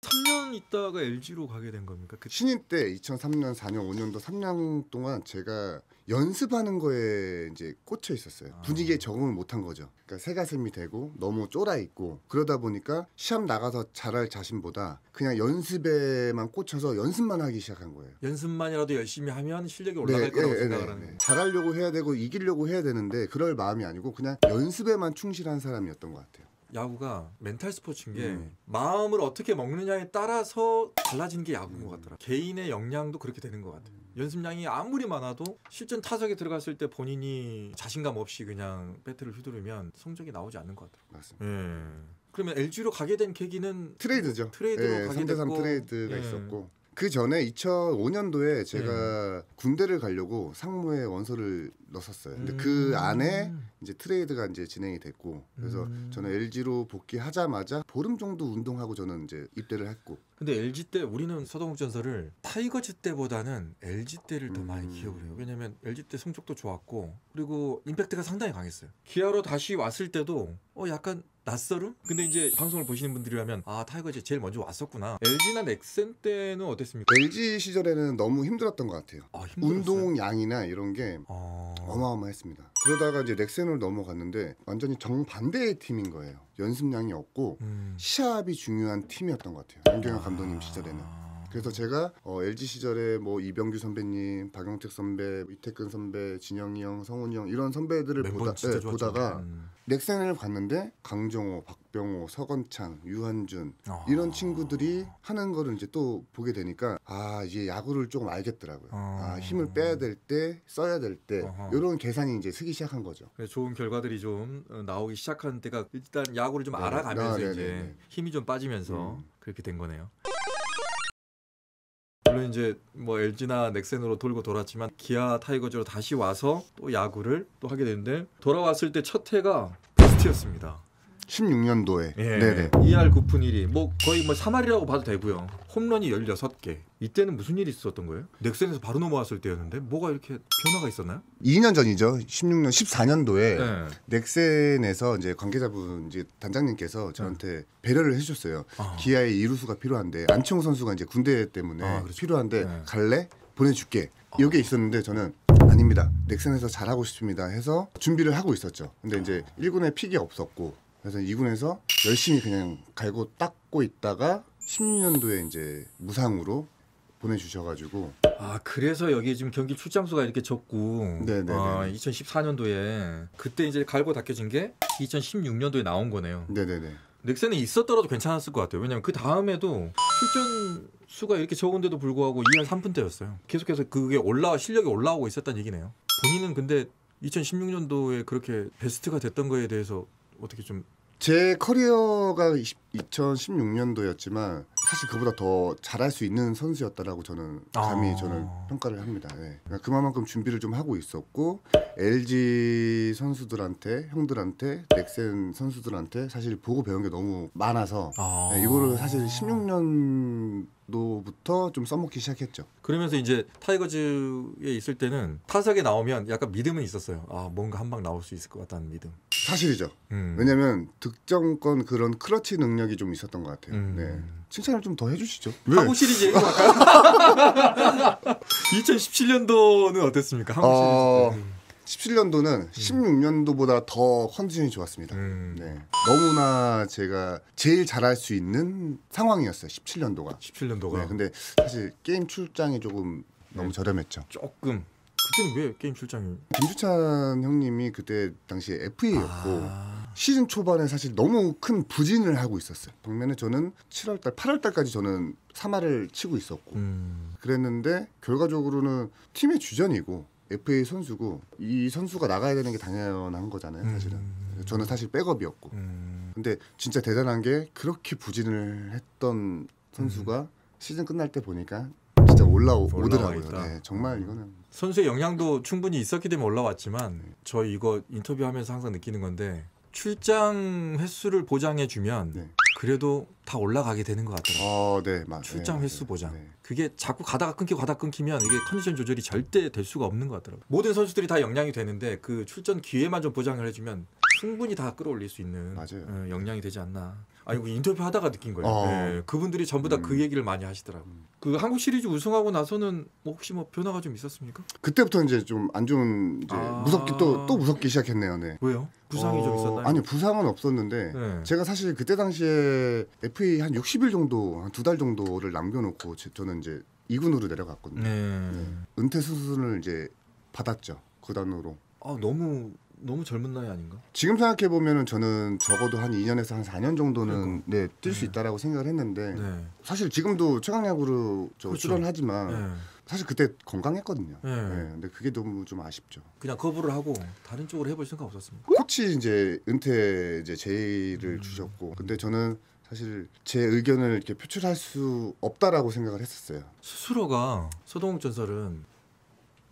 3년 있다가 LG로 가게 된 겁니까? 신인 때 2003년, 4년, 5년도 3년 동안 제가 연습하는 거에 이제 꽂혀 있었어요. 분위기에 적응을 못한 거죠. 그러니까 새가슴이 되고 너무 쫄아 있고 그러다 보니까 시합 나가서 잘할 자신보다 그냥 연습에만 꽂혀서 연습만 하기 시작한 거예요. 연습만이라도 열심히 하면 실력이 올라갈 거라고 생각을 하는 거예요. 잘하려고 해야 되고 이기려고 해야 되는데 그럴 마음이 아니고 그냥 연습에만 충실한 사람이었던 것 같아요. 야구가 멘탈 스포츠인 게 마음을 어떻게 먹느냐에 따라서 달라지는 게 야구인 것 같더라. 개인의 역량도 그렇게 되는 것 같아요. 연습량이 아무리 많아도 실전 타석에 들어갔을 때 본인이 자신감 없이 그냥 배트를 휘두르면 성적이 나오지 않는 것 같더라고요. 맞습니다. 그러면 LG로 가게 된 계기는 트레이드죠. 트레이드로 가게 3대3 됐고 트레이드가 있었고 그 전에 2005년도에 제가 군대를 가려고 상무에 원서를 넣었어요. 근데 그 안에 이제 트레이드가 이제 진행이 됐고 그래서 저는 LG로 복귀하자마자 보름 정도 운동하고 저는 이제 입대를 했고. 근데 LG 때 우리는 서동욱 전설을 타이거즈 때보다는 LG 때를 더 많이 기억을 해요. 왜냐면 LG 때 성적도 좋았고 그리고 임팩트가 상당히 강했어요. 기아로 다시 왔을 때도 약간 낯설음? 근데 이제 방송을 보시는 분들이라면 타이거즈 제일 먼저 왔었구나. LG나 넥센 때는 어땠습니까? LG 시절에는 너무 힘들었던 것 같아요. 운동량이나 이런 게 어마어마했습니다. 그러다가 이제 넥센으로 넘어갔는데 완전히 정반대의 팀인 거예요. 연습량이 없고 시합이 중요한 팀이었던 것 같아요. 양경영 감독님 시절에는. 그래서 제가 LG 시절에 뭐 이병규 선배님, 박용택 선배, 이태근 선배, 진영이 형, 성훈이 형 이런 선배들을 보다가 넥센을 갔는데 강정호, 박병호, 서건창, 유한준 이런 친구들이 하는 거를 이제 또 보게 되니까 이제 야구를 조금 알겠더라고요. 힘을 빼야 될 때, 써야 될 때 이런 계산이 이제 쓰기 시작한 거죠. 좋은 결과들이 좀 나오기 시작하는 때가 일단 야구를 좀 알아가면서 이제 힘이 좀 빠지면서 그렇게 된 거네요. 물론 이제 뭐 LG나 넥센으로 돌고 돌았지만 기아 타이거즈로 다시 와서 또 야구를 또 하게 됐는데 돌아왔을 때 첫 해가 베스트였습니다. 16년도에 예. 네네. 2할 9푼 1리 뭐 거의 뭐 3할이라고 봐도 되고요. 홈런이 16개. 이때는 무슨 일이 있었던 거예요? 넥센에서 바로 넘어왔을 때였는데 뭐가 이렇게 변화가 있었나요? 2년 전이죠. 16년 14년도에 네. 넥센에서 이제 관계자분 이제 단장님께서 저한테 배려를 해주셨어요. 기아의 이루수가 필요한데 안치홍 선수가 이제 군대 때문에 그렇죠. 필요한데 네. 갈래? 보내줄게. 이게 있었는데 저는 아닙니다. 넥센에서 잘하고 싶습니다. 해서 준비를 하고 있었죠. 근데 이제 1군에 픽이 없었고 그래서 2군에서 열심히 그냥 갈고 닦고 있다가 16년도에 이제 무상으로 보내주셔가지고 그래서 여기 지금 경기 출장수가 이렇게 적고 네네네. 2014년도에 그때 이제 갈고 닦여진 게 2016년도에 나온 거네요. 네네네. 넥센에 있었더라도 괜찮았을 것 같아요. 왜냐면 그 다음에도 출전 수가 이렇게 적은데도 불구하고 2할 3푼대였어요. 계속해서 그게 실력이 올라오고 있었다는 얘기네요. 본인은 근데 2016년도에 그렇게 베스트가 됐던 거에 대해서 어떻게 좀 제 커리어가 2016년도였지만 사실 그보다 더 잘할 수 있는 선수였다라고 저는 감히 저는 평가를 합니다. 네. 그러니까 그만큼 준비를 좀 하고 있었고 LG 선수들한테 형들한테 넥센 선수들한테 사실 보고 배운 게 너무 많아서 네, 이거를 사실 16년도부터 좀 써먹기 시작했죠. 그러면서 이제 타이거즈에 있을 때는 타석에 나오면 약간 믿음은 있었어요. 뭔가 한 방 나올 수 있을 것 같다는 믿음. 사실이죠. 왜냐면 득점권 그런 클러치 능력이 좀 있었던 것 같아요. 네. 칭찬을 좀 더 해주시죠. 한국 시리즈 얘기 할까요? 2017년도는 어땠습니까? 한국 시리즈. 17년도는 16년도보다 더 컨디션이 좋았습니다. 네. 너무나 제가 제일 잘할 수 있는 상황이었어요. 17년도가. 17년도가. 네, 근데 사실 게임 출장이 조금 너무 저렴했죠. 조금. 그때는 왜 게임 출장이? 김주찬 형님이 그때 당시에 FA였고 시즌 초반에 사실 너무 큰 부진을 하고 있었어요. 반면에 저는 7월달, 8월달까지 저는 3할을 치고 있었고 그랬는데 결과적으로는 팀의 주전이고 FA 선수고 이 선수가 나가야 되는 게 당연한 거잖아요. 사실은. 저는 사실 백업이었고 근데 진짜 대단한 게 그렇게 부진을 했던 선수가 시즌 끝날 때 보니까 진짜 올라오더라고요. 네, 정말 이거는 선수의 영향도 충분히 있었기 때문에 올라왔지만 저희 이거 인터뷰하면서 항상 느끼는 건데 출장 횟수를 보장해주면 그래도 다 올라가게 되는 것 같더라고요. 네, 출장 횟수 보장. 그게 자꾸 가다가 끊기면 이게 컨디션 조절이 절대 될 수가 없는 것 같더라고요. 모든 선수들이 다 영향이 되는데 그 출전 기회만 좀 보장을 해주면 충분히 다 끌어올릴 수 있는 역량이 되지 않나. 이거 인터뷰 하다가 느낀 거예요. 네, 그분들이 전부 다 그 얘기를 많이 하시더라고요. 그 한국 시리즈 우승하고 나서는 혹시 변화가 좀 있었습니까? 그때부터 이제 좀 안 좋은 이제 무섭기 또 무섭기 시작했네요. 네. 왜요? 부상이 좀 있었나요? 아니요, 부상은 없었는데 제가 사실 그때 당시에 FA 한 60일 정도, 한 2달 정도를 남겨놓고 저는 이제 2군으로 내려갔거든요. 은퇴 수순을 이제 받았죠. 구단으로. 너무 젊은 나이 아닌가? 지금 생각해 보면은 저는 적어도 한 2년에서 한 4년 정도는 뛸 수 있다라고 생각을 했는데 사실 지금도 최강야구로 출연하지만 사실 그때 건강했거든요. 근데 그게 너무 좀 아쉽죠. 그냥 거부를 하고 다른 쪽으로 해볼 생각 없었습니까? 코치 이제 은퇴 이제 제의를 주셨고, 근데 저는 사실 제 의견을 이렇게 표출할 수 없다라고 생각을 했었어요. 스스로가 서동욱 전설은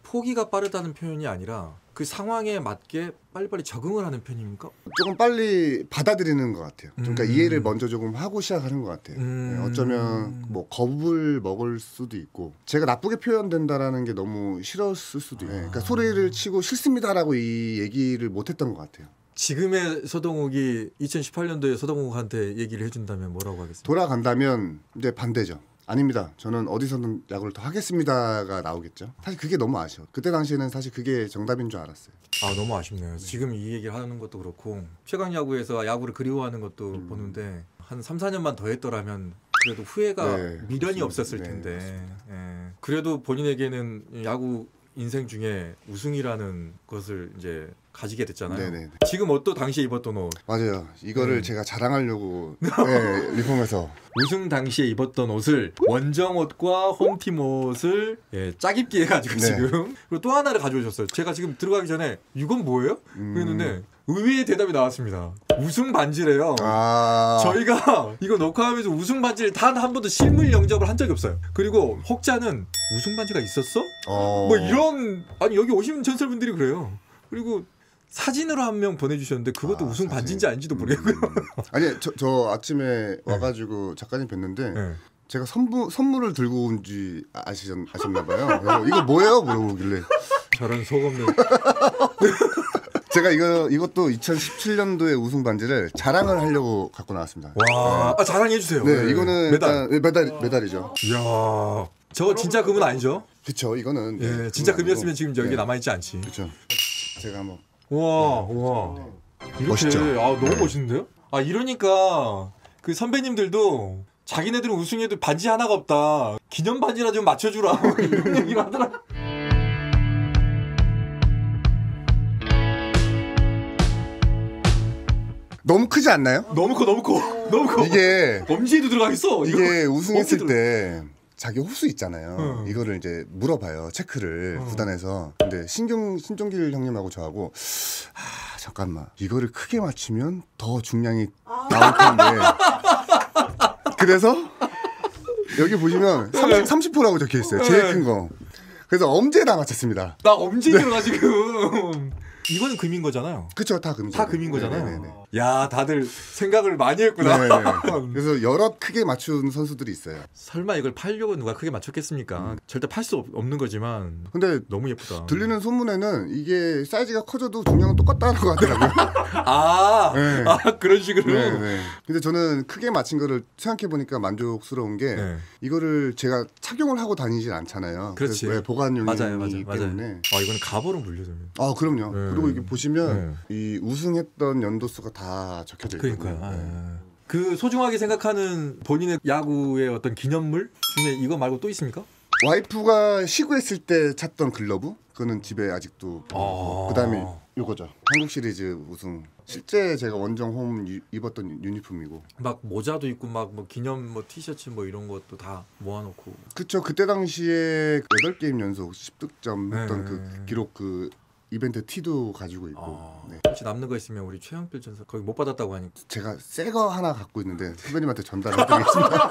포기가 빠르다는 표현이 아니라 그 상황에 맞게 빨리빨리 적응을 하는 편입니까? 조금 빨리 받아들이는 것 같아요. 그러니까 이해를 먼저 조금 하고 시작하는 것 같아요. 어쩌면 뭐 겁을 먹을 수도 있고 제가 나쁘게 표현된다라는 게 너무 싫었을 수도 있고 그러니까 소리를 치고 싫습니다라고 이 얘기를 못했던 것 같아요. 지금의 서동욱이 2018년도에 서동욱한테 얘기를 해준다면 뭐라고 하겠습니까? 돌아간다면 이제 반대죠. 아닙니다. 저는 어디서든 야구를 더 하겠습니다가 나오겠죠. 사실 그게 너무 아쉬워. 그때 당시에는 사실 그게 정답인 줄 알았어요. 너무 아쉽네요. 지금 이 얘기를 하는 것도 그렇고 최강 야구에서 야구를 그리워하는 것도 보는데 한 3, 4년만 더 했더라면 그래도 후회가 네, 미련이 맞습니다. 없었을 네, 텐데. 맞습니다. 예. 그래도 본인에게는 야구 인생 중에 우승이라는 것을 이제 가지게 됐잖아요. 네네. 지금 옷도 당시에 입었던 옷. 맞아요. 이거를 네. 제가 자랑하려고 리폼해서 우승 당시에 입었던 옷을 원정 옷과 홈팀 옷을 짝 입기 해가지고 네. 지금 그리고 또 하나를 가져오셨어요. 제가 지금 들어가기 전에 이건 뭐예요? 그랬는데 의외의 대답이 나왔습니다. 우승 반지래요. 저희가 이거 녹화하면서 우승 반지를 단 한 번도 실물 영접을 한 적이 없어요. 그리고 혹자는 우승 반지가 있었어? 뭐 이런 아니 여기 오시는 전설분들이 그래요. 그리고 사진으로 한 명 보내주셨는데 그것도 우승 사진. 반지인지 아닌지도 모르겠고요. 아니 저 아침에 와가지고 작가님 뵀는데 네. 제가 선물을 들고 온지 아셨나 봐요. 그래서 이거 뭐예요? 물어보길래 저런 속 없는 제가 이것도 2017년도에 우승 반지를 자랑을 하려고 갖고 나왔습니다. 와, 자랑해 주세요. 네, 이거는 메달. 일단 메달이죠. 이야, 저거 진짜 금은 아니죠? 그쵸, 이거는 예, 진짜 금은 금이었으면 아니고. 지금 저기 네. 남아 있지 않지. 그쵸. 제가 한번 와. 이렇게, 멋있죠? 너무 네. 멋있는데요? 이러니까 그 선배님들도 자기네들은 우승해도 반지 하나가 없다. 기념 반지나 좀 맞춰주라. 이런 얘기를 하더라. 너무 크지 않나요? 너무 커. 이게 엄지에도 들어가겠어. 이게 이거. 우승했을 엄지 때 자기 호수 있잖아요. 이거를 이제 물어봐요. 체크를 구단에서. 근데 신종길 형님하고 저하고 잠깐만 이거를 크게 맞추면 더 중량이 나올 텐데. 그래서 여기 보시면 30%라고 적혀 있어요. 제일 큰 거. 그래서 엄지에다 맞췄습니다. 나 엄지에 들어가 지금. 이거는 금인 거잖아요. 그쵸, 다 금이죠. 다 금인 거잖아요. 네네네. 야, 다들 생각을 많이 했구나. 네. 그래서 여러 크게 맞춘 선수들이 있어요. 설마 이걸 팔려고 누가 크게 맞췄겠습니까? 절대 팔 수 없는 거지만 근데 너무 예쁘다. 들리는 소문에는 이게 사이즈가 커져도 중량은 똑같다고 하더라고요. 네. 그런 식으로. 네. 근데 저는 크게 맞힌 거를 생각해 보니까 만족스러운 게 네. 이거를 제가 착용을 하고 다니진 않잖아요. 그렇지. 그래서 보관용이기 맞아요. 때문에. 이거는 가보로 물려줘요. 그럼요. 네. 그리고 이게 보시면 이 우승했던 연도수가 다 적혀져 있거든요. 그러니까요. 그 소중하게 생각하는 본인의 야구의 어떤 기념물 중에 이거 말고 또 있습니까? 와이프가 시구했을 때 찾던 글러브 그거는 집에 아직도 그다음에 요거죠. 한국 시리즈 우승. 실제 제가 원정 홈 입었던 유니폼이고. 막 모자도 있고 막 뭐 기념 뭐 티셔츠 뭐 이런 것도 다 모아놓고. 그쵸. 그때 당시에 8게임 연속 10득점 했던 네. 그 기록 그 이벤트 티도 가지고 있고. 네. 혹시 남는 거 있으면 우리 최영필 전사 거기 못 받았다고 하니까 제가 새 거 하나 갖고 있는데 선배님한테 전달해드리겠습니다.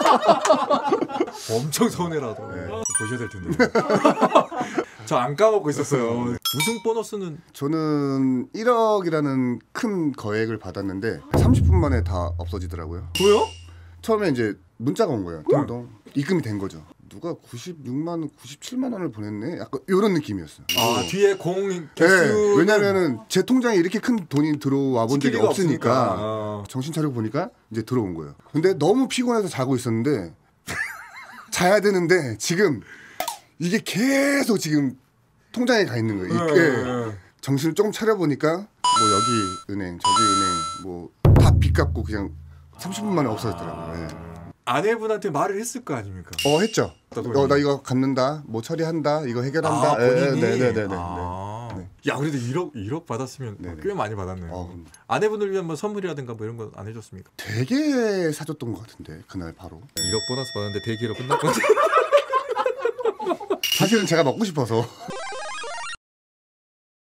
엄청 서운해라더라고요. 보셔야 될 텐데. 저 안 까먹고 있었어요. 우승 보너스는 저는 1억이라는 큰 거액을 받았는데 30분 만에 다 없어지더라고요. 뭐요? 처음에 이제 문자가 온 거예요. 띵동. 입금이 된 거죠. 누가 96만 원, 97만 원을 보냈네? 약간 이런 느낌이었어요. 뒤에 공 네, 개수 왜냐면은 제 통장에 이렇게 큰 돈이 들어와 본 적이 없으니까 없으니까. 정신 차리고 보니까 이제 들어온 거예요. 근데 너무 피곤해서 자고 있었는데 자야 되는데 지금 이게 계속 지금 통장에 가 있는 거예요. 이게 정신을 조금 차려 보니까 뭐 여기 은행, 저기 은행 뭐 다 빚 갚고 그냥 30분 만에 없어졌더라고요. 네. 아내분한테 말을 했을 거 아닙니까? 했죠. 나 이거 갚는다, 뭐 처리한다, 이거 해결한다. 본인이. 네네네. 야, 그래도 1억 받았으면 네네. 꽤 많이 받았네요. 아내분을 위한 뭐 선물이라든가 뭐 이런 거 안 해줬습니까? 되게 사줬던 것 같은데 그날 바로. 1억 보너스 받았는데 대기로 끝났거든. 사실은 제가 먹고 싶어서.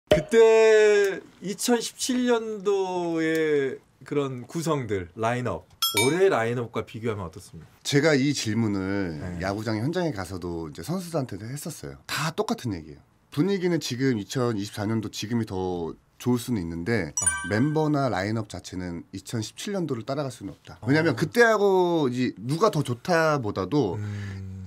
그때 2017년도의 그런 구성들 라인업 올해 라인업과 비교하면 어떻습니까? 제가 이 질문을 네. 야구장 현장에 가서도 이제 선수들한테도 했었어요. 다 똑같은 얘기예요. 분위기는 지금 2024년도 지금이 더 좋을 수는 있는데 멤버나 라인업 자체는 2017년도를 따라갈 수는 없다. 왜냐하면 그때하고 이제 누가 더 좋다보다도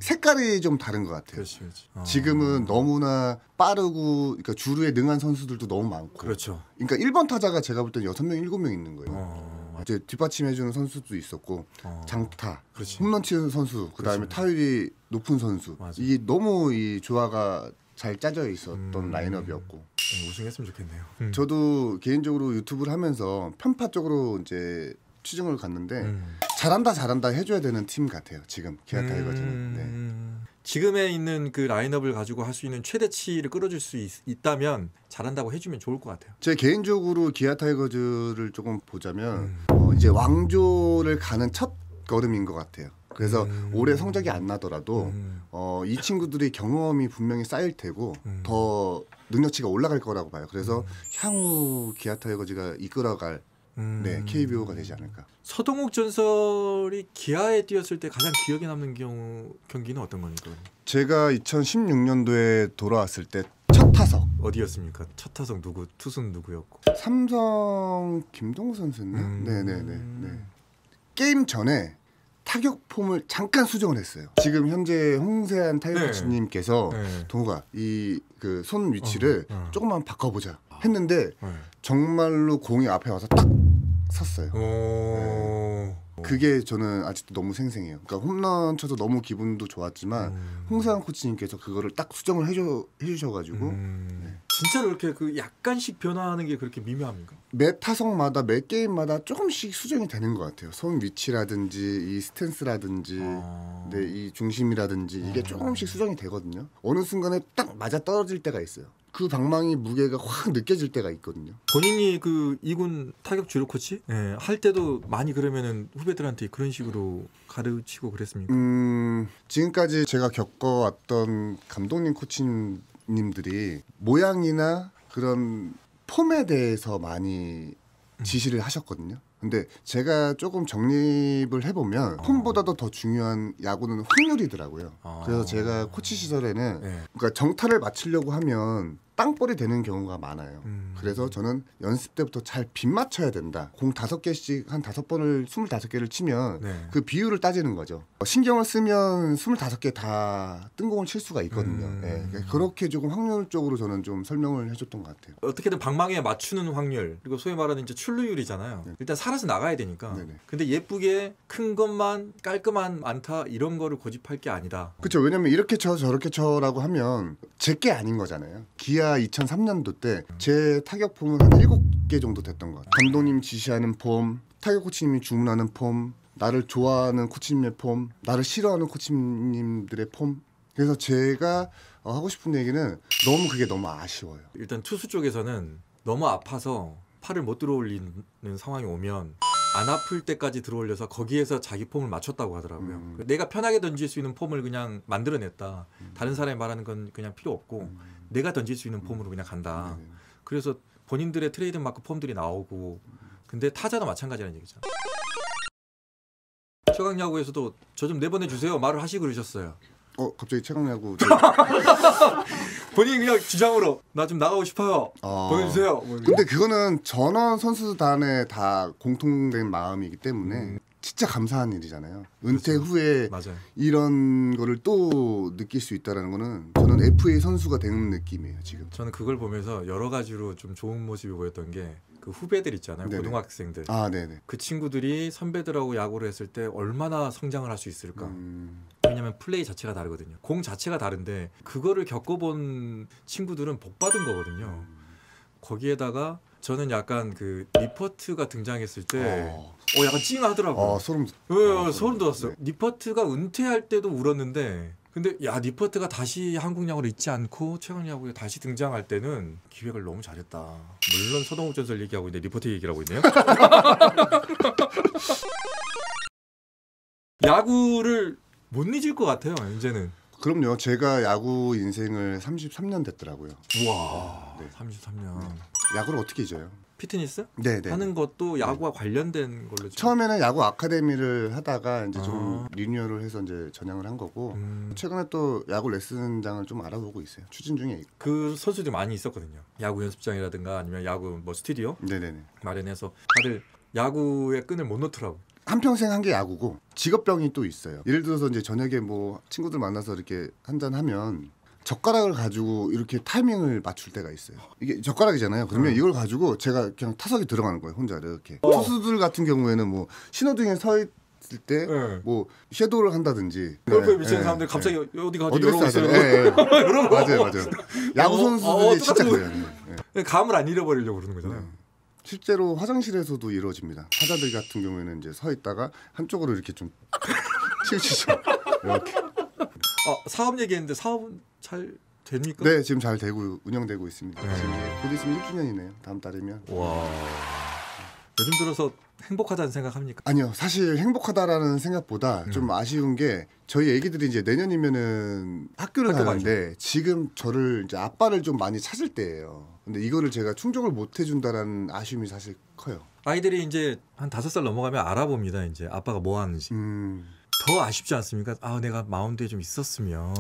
색깔이 좀 다른 것 같아요. 그렇지. 지금은 너무나 빠르고 그러니까 주루에 능한 선수들도 너무 많고. 그렇죠. 그러니까 1번 타자가 제가 볼 땐 6명, 7명 있는 거예요. 이제 뒷받침해주는 선수도 있었고 장타, 그렇지. 홈런 치는 선수, 그다음에 그렇지. 타율이 높은 선수. 맞아. 이게 너무 이 조화가 잘 짜져 있었던 라인업이었고. 우승했으면 좋겠네요. 저도 개인적으로 유튜브를 하면서 편파 쪽으로 이제 취중을 갔는데 잘한다 해줘야 되는 팀 같아요. 지금 기아 타이거즈는. 네. 지금에 있는 그 라인업을 가지고 할 수 있는 최대치를 끌어줄 수 있다면 잘한다고 해주면 좋을 것 같아요. 제 개인적으로 기아 타이거즈를 조금 보자면 이제 왕조를 가는 첫 걸음인 것 같아요. 그래서 올해 성적이 안 나더라도 이 친구들이 경험이 분명히 쌓일 테고 더 능력치가 올라갈 거라고 봐요. 그래서 향후 기아 타이거즈가 이끌어갈 네, KBO가 되지 않을까. 서동욱 전설이 기아에 뛰었을 때 가장 기억에 남는 경기는 어떤 겁니까? 제가 2016년도에 돌아왔을 때 첫 타석 어디였습니까? 첫 타석 누구? 투수는 누구였고? 삼성 김동우 선수였나? 네. 게임 전에 타격 폼을 잠깐 수정을 했어요. 지금 현재 홍세한 타이거즈님께서 네. 동우가 이 그 손 위치를 조금만 바꿔보자 했는데 정말로 공이 앞에 와서 딱 섰어요. 네. 그게 저는 아직도 너무 생생해요. 그러니까 홈런 쳐서 너무 기분도 좋았지만 홍세한 코치님께서 그거를 딱 수정을 해주셔가지고 네. 진짜로 이렇게 그 약간씩 변화하는 게 그렇게 미묘합니까? 매 타석마다 매 게임마다 조금씩 수정이 되는 것 같아요. 손 위치라든지 이 스탠스라든지 네, 이 중심이라든지 이게 조금씩 수정이 되거든요. 어느 순간에 딱 맞아 떨어질 때가 있어요. 그 방망이 무게가 확 느껴질 때가 있거든요. 본인이 그 2군 타격 주력 코치 할 때도 많이 그러면은 후배들한테 그런 식으로 가르치고 그랬습니까? 지금까지 제가 겪어왔던 감독님 코치님들이 모양이나 그런 폼에 대해서 많이 지시를 하셨거든요. 근데 제가 조금 정립을 해보면 폼보다도 더 중요한 야구는 확률이더라고요. 그래서 제가 코치 시절에는 그러니까 정타를 맞추려고 하면 땅볼이 되는 경우가 많아요. 그래서 저는 연습 때부터 잘 빗 맞춰야 된다. 공 5개씩 한 5번을 25개를 치면 그 비율을 따지는 거죠. 신경을 쓰면 25개 다 뜬공을 칠 수가 있거든요. 네. 그렇게 조금 확률적으로 저는 좀 설명을 해줬던 것 같아요. 어떻게든 방망이에 맞추는 확률 그리고 소위 말하는 이제 출루율이잖아요. 일단 살아서 나가야 되니까. 근데 예쁘게 큰 것만 깔끔한 안타 이런 거를 고집할 게 아니다. 그렇죠. 왜냐면 이렇게 쳐 저렇게 쳐라고 하면 제게 아닌 거잖아요. 기아 2003년도 때 제 타격 폼은 한 7개 정도 됐던 것 같아요. 감독님 지시하는 폼, 타격 코치님이 주문하는 폼, 나를 좋아하는 코치님의 폼, 나를 싫어하는 코치님들의 폼. 그래서 제가 하고 싶은 얘기는 그게 너무 아쉬워요. 일단 투수 쪽에서는 너무 아파서 팔을 못 들어올리는 상황이 오면 안 아플 때까지 들어올려서 거기에서 자기 폼을 맞췄다고 하더라고요. 내가 편하게 던질 수 있는 폼을 그냥 만들어냈다. 다른 사람이 말하는 건 그냥 필요 없고 내가 던질 수 있는 폼으로 그냥 간다. 그래서 본인들의 트레이드 마크 폼들이 나오고 근데 타자도 마찬가지라는 얘기죠. 최강야구에서도 저 좀 내보내주세요 말을 하시고 그러셨어요. 갑자기 최강야구 본인이 그냥 주장으로 나 좀 나가고 싶어요. 보내주세요. 근데 그거는 전원 선수단의 다 공통된 마음이기 때문에 진짜 감사한 일이잖아요. 은퇴 그렇죠. 후에 맞아요. 이런 거를 또 느낄 수 있다는 거는 저는 FA 선수가 되는 느낌이에요. 지금 저는 그걸 보면서 여러 가지로 좀 좋은 모습이 보였던 게 그 후배들 있잖아요. 네네. 고등학생들. 네네. 그 친구들이 선배들하고 야구를 했을 때 얼마나 성장을 할 수 있을까. 왜냐면 플레이 자체가 다르거든요. 공 자체가 다른데 그거를 겪어본 친구들은 복 받은 거거든요. 거기에다가 저는 약간 그 리퍼트가 등장했을 때 약간 찡하더라고요. 소름 돋았어요. 네. 리퍼트가 은퇴할 때도 울었는데 근데 리퍼트가 다시 한국 야구로 있지 않고 최강 야구에 다시 등장할 때는 기획을 너무 잘했다. 물론 서동욱 전설 얘기하고 있는데 리퍼트 얘기를 하고 있네요. 야구를 못 잊을 것 같아요. 이제는. 그럼요. 제가 야구 인생을 33년 됐더라고요. 우와. 네. 33년. 야구를 어떻게 잊어요? 피트니스? 네네. 하는 것도 야구와 관련된 걸로 지금. 처음에는 야구 아카데미를 하다가 이제 좀 리뉴얼을 해서 이제 전향을 한 거고 최근에 또 야구 레슨장을 좀 알아보고 있어요. 추진 중에 있고. 그 선수들이 많이 있었거든요. 야구 연습장이라든가 아니면 야구 뭐 스튜디오 네네네. 마련해서 다들 야구의 끈을 못 놓더라고. 한평생 한 게 야구고 직업병이 또 있어요. 예를 들어서 이제 저녁에 뭐 친구들 만나서 이렇게 한잔 하면 젓가락을 가지고 이렇게 타이밍을 맞출 때가 있어요. 이게 젓가락이잖아요. 그러면 이걸 가지고 제가 그냥 타석에 들어가는 거예요. 혼자 이렇게. 투수들 같은 경우에는 뭐 신호등에 서 있을 때 뭐 섀도우를 한다든지. 골프에 미치는 사람들 갑자기 어디 가지 이러고 있어요. 맞아요. 야구 선수들이 진짜 그래요. 감을 안 잃어버리려고 그러는 거잖아요. 실제로 화장실에서도 이루어집니다. 타자들 같은 경우에는 이제 서 있다가 한쪽으로 이렇게 좀 치우치죠. 이렇게. 사업 얘기했는데 사업은 잘 됩니까? 네, 지금 잘 되고 운영되고 있습니다. 네. 지금 이제 곧 있으면 1주년이네요. 다음 달이면. 와. 요즘 들어서 행복하다는 생각합니까? 아니요, 사실 행복하다라는 생각보다 좀 아쉬운 게 저희 애기들이 이제 내년이면은 학교를 학교 가는데 지금 저를 이제 아빠를 좀 많이 찾을 때예요. 근데 이거를 제가 충족을 못 해준다라는 아쉬움이 사실 커요. 아이들이 이제 한 5살 넘어가면 알아봅니다. 이제 아빠가 뭐 하는지. 더 아쉽지 않습니까? 내가 마운드에 좀 있었으면.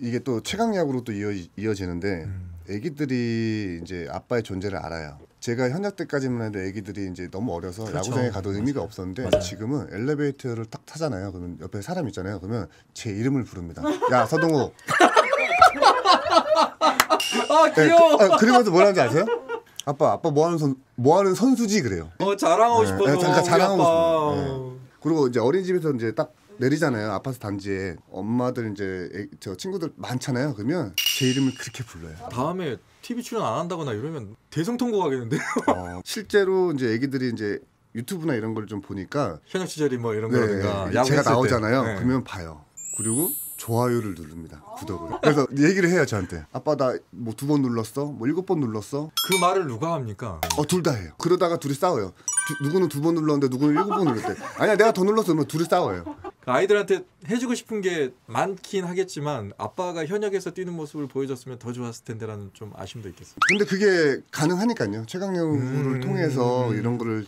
이게 또 최강야구로 또 이어지는데 애기들이 이제 아빠의 존재를 알아요. 제가 현역 때까지만 해도 애기들이 이제 너무 어려서 그렇죠. 야구장에 가도 의미가 맞아요. 없었는데 맞아요. 지금은 엘리베이터를 딱 타잖아요. 그러면 옆에 사람 있잖아요. 그러면 제 이름을 부릅니다. 야 서동호. 귀여워. 그러면서 뭐라는지 아세요? 아빠 뭐 하는 선수지 그래요. 자랑하고 싶어서. 그러니까 자랑하고 우리 아빠. 싶어요. 그리고 이제 어린이집에서 이제 딱 내리잖아요. 아파트 단지에 엄마들 이제 저 친구들 많잖아요. 그러면 제 이름을 그렇게 불러요. 다음에 TV 출연 안 한다거나 이러면 대성통곡하겠는데. 실제로 이제 애기들이 이제 유튜브나 이런 걸 좀 보니까 현역 시절이 뭐 이런 네, 거라든가 제가 야구했을 나오잖아요. 때. 네. 그러면 봐요. 그리고 좋아요를 누릅니다. 구독을. 그래서 얘기를 해요 저한테. 아빠 나 뭐 2번 눌렀어? 뭐 7번 눌렀어? 그 말을 누가 합니까? 둘 다 해요. 그러다가 둘이 싸워요. 누구는 2번 눌렀는데 누구는 7번 눌렀대. 아니야 내가 더 눌렀어. 그러면 둘이 싸워요. 그 아이들한테 해주고 싶은 게 많긴 하겠지만 아빠가 현역에서 뛰는 모습을 보여줬으면 더 좋았을 텐데라는 좀 아쉬움도 있겠습니다. 근데 그게 가능하니까요. 최강야구를 통해서 이런 거를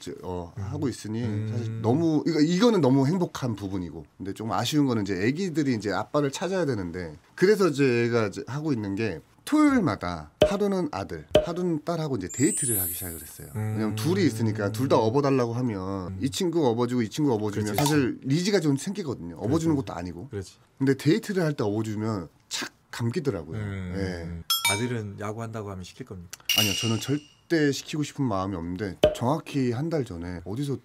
하고 있으니 사실 너무 이거는 너무 행복한 부분이고. 근데 좀 아쉬운 거는 이제 애기들이 이제 아빠를 찾아야 되는데 그래서 제가 이제 하고 있는 게 토요일마다 하루는 아들, 하루는 딸하고 이제 데이트를 하기 시작을 했어요. 왜냐면 둘이 있으니까 둘 다 업어달라고 하면 이 친구가 업어주고 이 친구가 업어주면 그렇지, 사실 리지가 좀 생기거든요. 업어주는 것도 아니고. 그렇지. 근데 데이트를 할 때 업어주면 착 감기더라고요. 예. 아들은 야구한다고 하면 시킬 겁니까? 아니요, 저는 절대 시키고 싶은 마음이 없는데 정확히 한 달 전에 어디서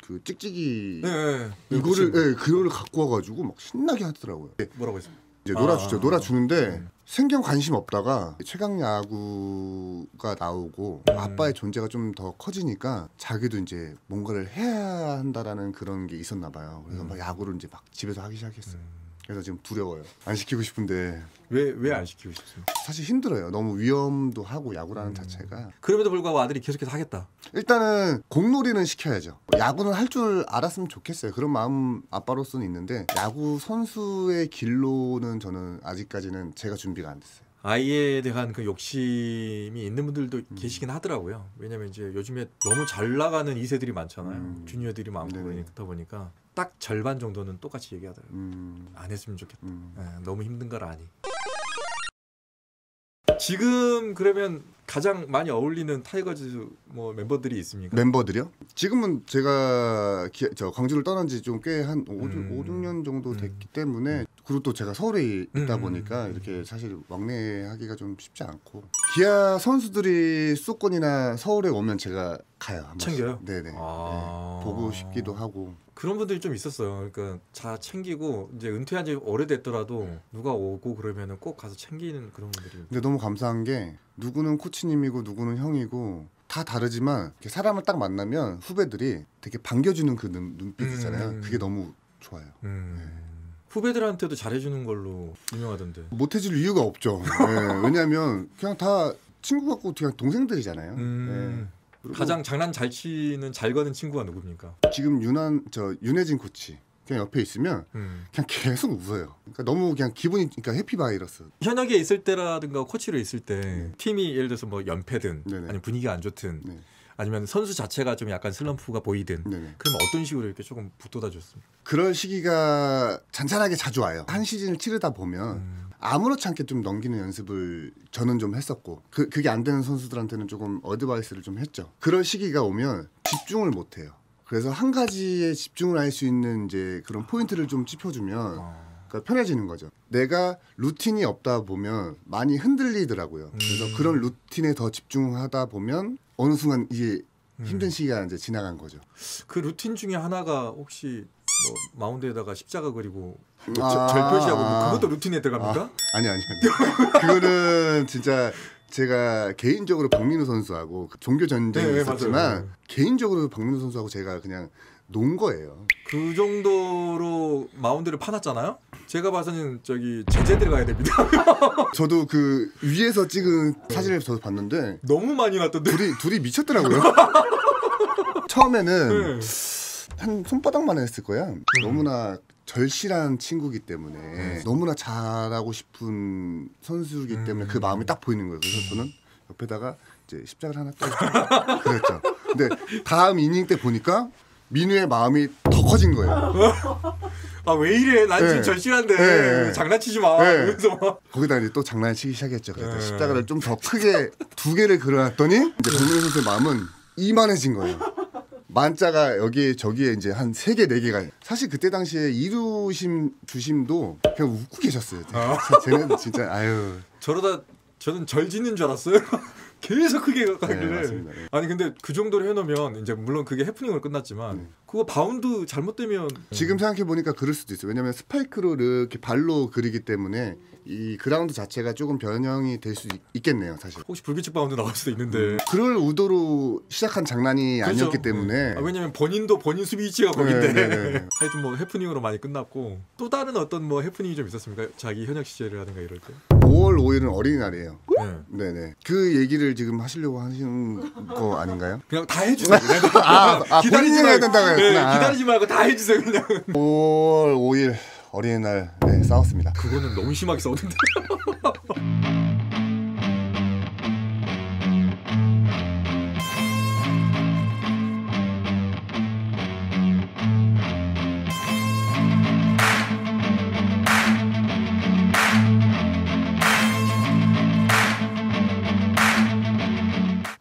그 찍찍이 네. 그거를 갖고 와가지고 막 신나게 하더라고요. 뭐라고 했어요? 이제 놀아주죠. 놀아주는데 생경 관심 없다가 최강 야구가 나오고 아빠의 존재가 좀 더 커지니까 자기도 이제 뭔가를 해야 한다라는 그런 게 있었나 봐요. 그래서 막 야구를 이제 막 집에서 하기 시작했어요. 그래서 지금 두려워요. 안 시키고 싶은데 왜 안 시키고 싶습니까? 사실 힘들어요. 너무 위험도 하고 야구라는 자체가. 그럼에도 불구하고 아들이 계속해서 하겠다. 일단은 공놀이는 시켜야죠. 야구는 할 줄 알았으면 좋겠어요. 그런 마음 아빠로서는 있는데 야구 선수의 길로는 저는 아직까지는 제가 준비가 안 됐어요. 아이에 대한 그 욕심이 있는 분들도 계시긴 하더라고요. 왜냐면 이제 요즘에 너무 잘 나가는 2세들이 많잖아요. 주니어들이 많고 네네. 그러다 보니까 딱 절반 정도는 똑같이 얘기하더라고요. 안 했으면 좋겠다. 너무 힘든 걸 아니. 지금 그러면 가장 많이 어울리는 타이거즈 뭐 멤버들이 있습니까? 멤버들이요? 지금은 제가 저 광주를 떠난 지 좀 꽤 한 5, 6년 정도 됐기 때문에 그리고 또 제가 서울에 있다 보니까 이렇게 사실 왕래하기가 좀 쉽지 않고 기아 선수들이 수도권이나 서울에 오면 제가 가요. 한 번씩. 챙겨요? 네네. 아. 네. 보고 싶기도 하고. 그런 분들이 좀 있었어요. 그러니까 다 챙기고 이제 은퇴한 지 오래됐더라도 누가 오고 그러면은 꼭 가서 챙기는 그런 분들이. 근데 너무 감사한 게 누구는 코치님이고 누구는 형이고 다 다르지만 이렇게 사람을 딱 만나면 후배들이 되게 반겨주는 그 눈빛 있잖아요. 그게 너무 좋아요. 후배들한테도 잘해주는 걸로 유명하던데. 못해줄 이유가 없죠. 네, 왜냐하면 그냥 다 친구 같고 그냥 동생들이잖아요. 네. 그리고 가장 장난 잘 치는 잘 거는 친구가 누굽니까? 지금 윤혜진 코치 그냥 옆에 있으면 그냥 계속 웃어요. 그러니까 너무 그냥 기분이 그러니까 해피 바이러스. 현역에 있을 때라든가 코치로 있을 때 팀이 예를 들어서 뭐 연패든 네네. 아니면 분위기가 안 좋든 네. 아니면 선수 자체가 좀 약간 슬럼프가 보이든 네네. 그러면 어떤 식으로 이렇게 조금 북돋아 줬습니까? 그럴 시기가 잔잔하게 자주 와요. 한 시즌을 치르다 보면 아무렇지 않게 좀 넘기는 연습을 저는 좀 했었고 그게 안 되는 선수들한테는 조금 어드바이스를 좀 했죠. 그럴 시기가 오면 집중을 못 해요. 그래서 한 가지에 집중을 할 수 있는 이제 그런 포인트를 좀 짚어주면 그러니까 편해지는 거죠. 내가 루틴이 없다 보면 많이 흔들리더라고요. 그래서 그런 루틴에 더 집중하다 보면 어느 순간 이게 힘든 시기가 이제 지나간 거죠. 그 루틴 중에 하나가 혹시 뭐 마운드에다가 십자가 그리고 뭐 아, 절표시하고 뭐 그것도 루틴에 들어갑니까? 아니. 그거는 진짜 제가 개인적으로 박민우 선수하고 종교 전쟁이 네, 있었지만 맞아요. 개인적으로 박민우 선수하고 제가 그냥 논 거예요. 그 정도로 마운드를 파놨잖아요. 제가 봐서는 저기 제재 들어가야 됩니다. 저도 그 위에서 찍은 사진을 저도 봤는데 너무 많이 놨던데. 둘이 미쳤더라고요. 처음에는 네. 한 손바닥만 했을 거야. 너무나 절실한 친구기 때문에 너무나 잘하고 싶은 선수이기 때문에 그 마음이 딱 보이는 거예요. 그래서 저는 옆에다가 이제 십자가를 하나 딱 그랬죠. 근데 다음 이닝 때 보니까 민우의 마음이 더 커진 거예요. 아 왜 이래? 난 지금 네. 절실한데 네. 장난치지 마. 네. 이러면서 막. 거기다 이제 또 장난을 치기 시작했죠. 그래서 네. 십자가를 좀 더 크게 2개를 그려놨더니 이제 박민우 선수의 마음은 이만해진 거예요. 만자가 여기에 저기에 이제 한 3개, 4개가 사실 그때 당시에 이루심 주심도 그냥 웃고 계셨어요. 쟤는 진짜 아유. 저러다 저는 절 짓는 줄 알았어요. 계속 크게 가길래. 맞습니다. 네. 아니 근데 그 정도로 해놓으면 이제 물론 그게 해프닝으로 끝났지만 그거 바운드 잘못되면 지금 생각해 보니까 그럴 수도 있어요. 왜냐하면 스파이크로 이렇게 발로 그리기 때문에 이 그라운드 자체가 조금 변형이 될 수 있겠네요, 사실. 혹시 불규칙 바운드 나올 수도 있는데. 그럴 의도로 시작한 장난이 그렇죠. 아니었기 때문에. 아, 왜냐면 본인도 본인 수비 위치가 거긴데. 네, 네, 네. 하여튼 뭐 해프닝으로 많이 끝났고 또 다른 어떤 뭐 해프닝이 좀 있었습니까? 자기 현역 시절이라든가 이럴 때. 5월 5일은 어린이날이에요. 네. 네네. 그 얘기를 지금 하시려고 하시는 거 아닌가요? 그냥 다 해주세요. 그냥. 본인이 해야 된다고 네, 했구나. 기다리지 말고 다 해주세요 그냥. 5월 5일 어린이날 네, 싸웠습니다. 그거는 너무 심하게 싸웠는데.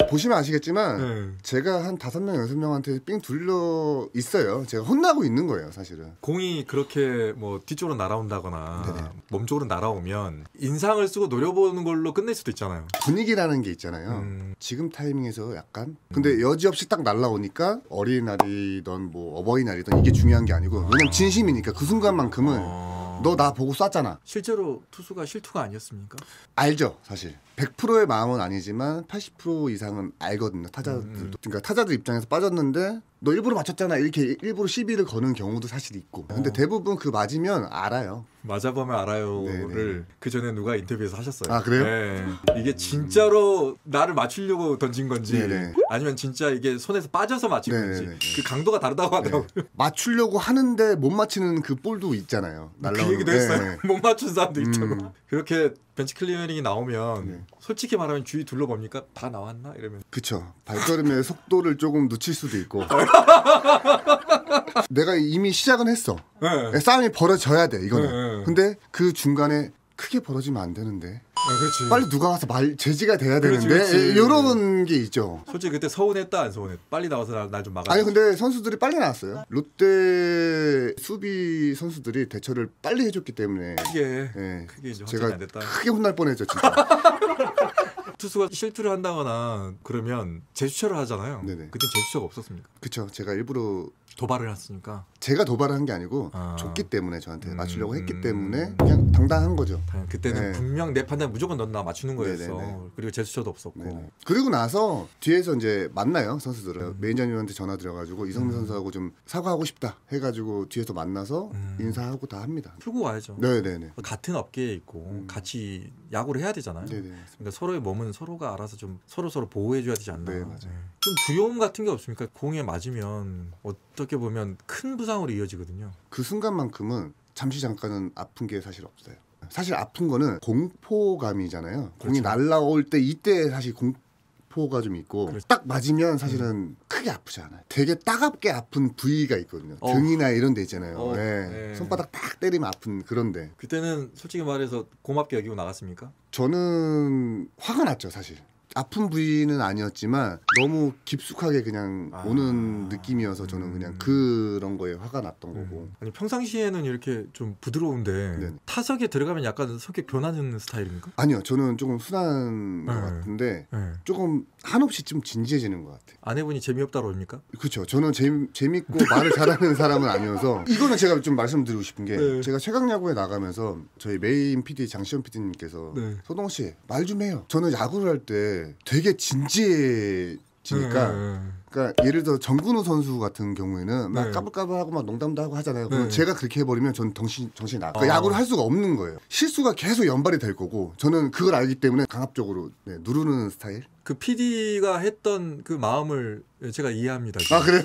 보시면 아시겠지만 네. 제가 한 5명, 6명한테 삥 둘러 있어요. 제가 혼나고 있는 거예요, 사실은. 공이 그렇게 뭐 뒤쪽으로 날아온다거나 네네. 몸쪽으로 날아오면 인상을 쓰고 노려보는 걸로 끝낼 수도 있잖아요. 분위기라는 게 있잖아요. 지금 타이밍에서 약간 근데 여지없이 딱 날라오니까 어린이날이든 뭐 어버이날이든 이게 중요한 게 아니고 왜냐면 진심이니까 그 순간만큼은 너 나 보고 쐈잖아. 실제로 투수가 실투가 아니었습니까? 알죠, 사실. 100%의 마음은 아니지만 80% 이상은 알거든요, 타자들도. 그러니까 타자들 입장에서 빠졌는데 너 일부러 맞췄잖아 이렇게 일부러 시비를 거는 경우도 사실 있고. 근데 대부분 그 맞으면 알아요. 맞아보면 알아요를 네네. 그 전에 누가 인터뷰에서 하셨어요. 아, 그래요? 네. 이게 진짜로 나를 맞추려고 던진 건지 네네. 아니면 진짜 이게 손에서 빠져서 맞힌 건지 네네네. 그 강도가 다르다고 하더라고요. 맞추려고 하는데 못 맞히는 그 볼도 있잖아요. 그 날라오는 얘기도 거. 했어요. 네. 못 맞춘 사람도 있다고. 그렇게 벤치 클리어링이 나오면 네. 솔직히 말하면 주위 둘러봅니까? 다 나왔나? 이러면 그쵸. 발걸음의 속도를 조금 늦출 수도 있고. 내가 이미 시작은 했어. 네. 싸움이 벌어져야 돼, 이거는. 네. 근데 그 중간에 크게 벌어지면 안 되는데. 그렇지. 빨리 누가 와서 제지가 돼야 그렇지, 되는데. 그렇지. 이런 게 있죠. 솔직히 그때 서운했다 안 서운했다. 빨리 나와서 날 좀 막아. 아니 근데 선수들이 빨리 나왔어요. 롯데 수비 선수들이 대처를 빨리 해줬기 때문에 크게 예, 크게 이제 확정이 제가 안 됐다. 크게 혼날 뻔했죠 진짜. 투수가 실투를 한다거나 그러면 제스처를 하잖아요. 네네. 그때 제스처가 없었습니까? 그쵸. 제가 일부러 도발을 했으니까 제가 도발을 한 게 아니고 아. 줬기 때문에 저한테 맞추려고 했기 때문에 그냥 당당한 거죠. 당연 그때는 네. 분명 내 판단 무조건 넌 나 맞추는 거였어. 네네네. 그리고 제스처도 없었고. 네. 그리고 나서 뒤에서 이제 만나요 선수들을. 매니저님한테 전화 드려가지고 이성민 선수하고 좀 사과하고 싶다 해가지고 뒤에서 만나서 인사하고 다 합니다. 풀고 와야죠. 네네네. 같은 업계에 있고 같이 야구를 해야 되잖아요. 네네. 그러니까 서로의 몸은 서로가 알아서 좀 서로 보호해줘야 되지 않나. 네, 맞아요. 좀 두려움 같은 게 없습니까? 공에 맞으면 어떻게 보면 큰 부상으로 이어지거든요. 그 순간만큼은 잠시 잠깐은 아픈 게 사실 없어요. 사실 아픈 거는 공포감이잖아요. 공이 그렇죠. 날라올 때 이때 사실 공포가 좀 있고 그렇죠. 딱 맞으면 사실은 크게 아프지 않아요. 되게 따갑게 아픈 부위가 있거든요. 어. 등이나 이런 데 있잖아요. 어, 네. 네. 손바닥 딱 때리면 아픈 그런데 그때는 솔직히 말해서 고맙게 여기고 나갔습니까? 저는 화가 났죠 사실. 아픈 부위는 아니었지만 너무 깊숙하게 그냥 오는 느낌이어서 저는 그냥 그런 거에 화가 났던 거고. 아니 평상시에는 이렇게 좀 부드러운데 네. 타석에 들어가면 약간 성격 변하는 스타일입니까? 아니요, 저는 조금 순한 것 같은데 네. 조금 한없이 좀 진지해지는 것 같아요. 아내분이 재미없다고 합니까? 그렇죠. 저는 재밌고 말을 잘하는 사람은 아니어서 이거는 제가 좀 말씀드리고 싶은 게 네. 제가 최강야구에 나가면서 저희 메인 PD 장시현 PD님께서 네. 소동호 씨 말 좀 해요. 저는 야구를 할 때 되게 진지해지니까 그러니까 예를 들어 정근우 선수 같은 경우에는 막 네. 까불까불하고 막 농담도 하고 하잖아요. 그럼 네. 제가 그렇게 해버리면 저는 정신이 나가. 그러니까 야구를 할 수가 없는 거예요. 실수가 계속 연발이 될 거고 저는 그걸 알기 때문에 강압적으로 누르는 스타일. 그 PD가 했던 그 마음을 제가 이해합니다. 아 그래요?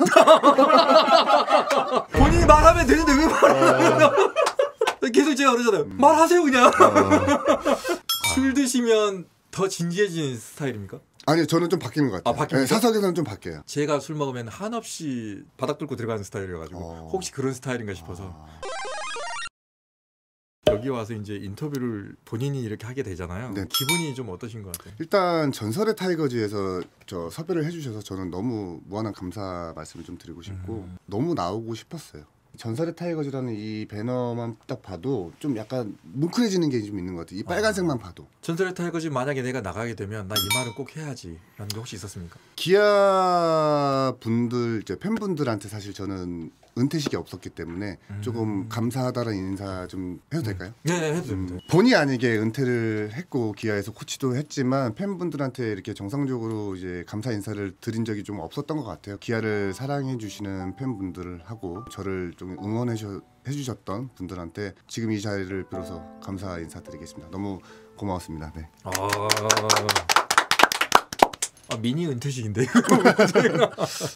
본인이 말하면 되는데 왜 말을 계속 제가 그러잖아요. 말하세요 그냥. 술 드시면 더 진지해지는 스타일입니까? 아니요, 저는 좀 바뀌는 것 같아요. 아, 바뀝니까? 사석에서는 좀 바뀌어요. 제가 술 먹으면 한없이 바닥 뚫고 들어가는 스타일이어가지고 혹시 그런 스타일인가 싶어서 여기 와서 이제 인터뷰를 본인이 이렇게 하게 되잖아요. 네. 기분이 좀 어떠신 것 같아요? 일단 전설의 타이거즈에서 저 섭외를 해주셔서 저는 너무 무한한 감사 말씀을 좀 드리고 싶고 너무 나오고 싶었어요. 전설의 타이거즈라는 이 배너만 딱 봐도 좀 약간 뭉클해지는 게 좀 있는 것 같아요. 이 빨간색만 봐도. 전설의 타이거즈 만약에 내가 나가게 되면 나 이 말은 꼭 해야지 라는 게 혹시 있었습니까? 기아 분들, 이제 팬분들한테 사실 저는 은퇴식이 없었기 때문에 조금 감사하다는 인사 좀 해도 될까요? 네, 해도 됩니다. 본의 아니게 은퇴를 했고 기아에서 코치도 했지만 팬분들한테 이렇게 정상적으로 이제 감사 인사를 드린 적이 좀 없었던 것 같아요. 기아를 사랑해 주시는 팬분들하고 저를 좀 응원해 주셨던 분들한테 지금 이 자리를 빌어서 감사 인사드리겠습니다. 너무 고마웠습니다. 네. 미니 은퇴식인데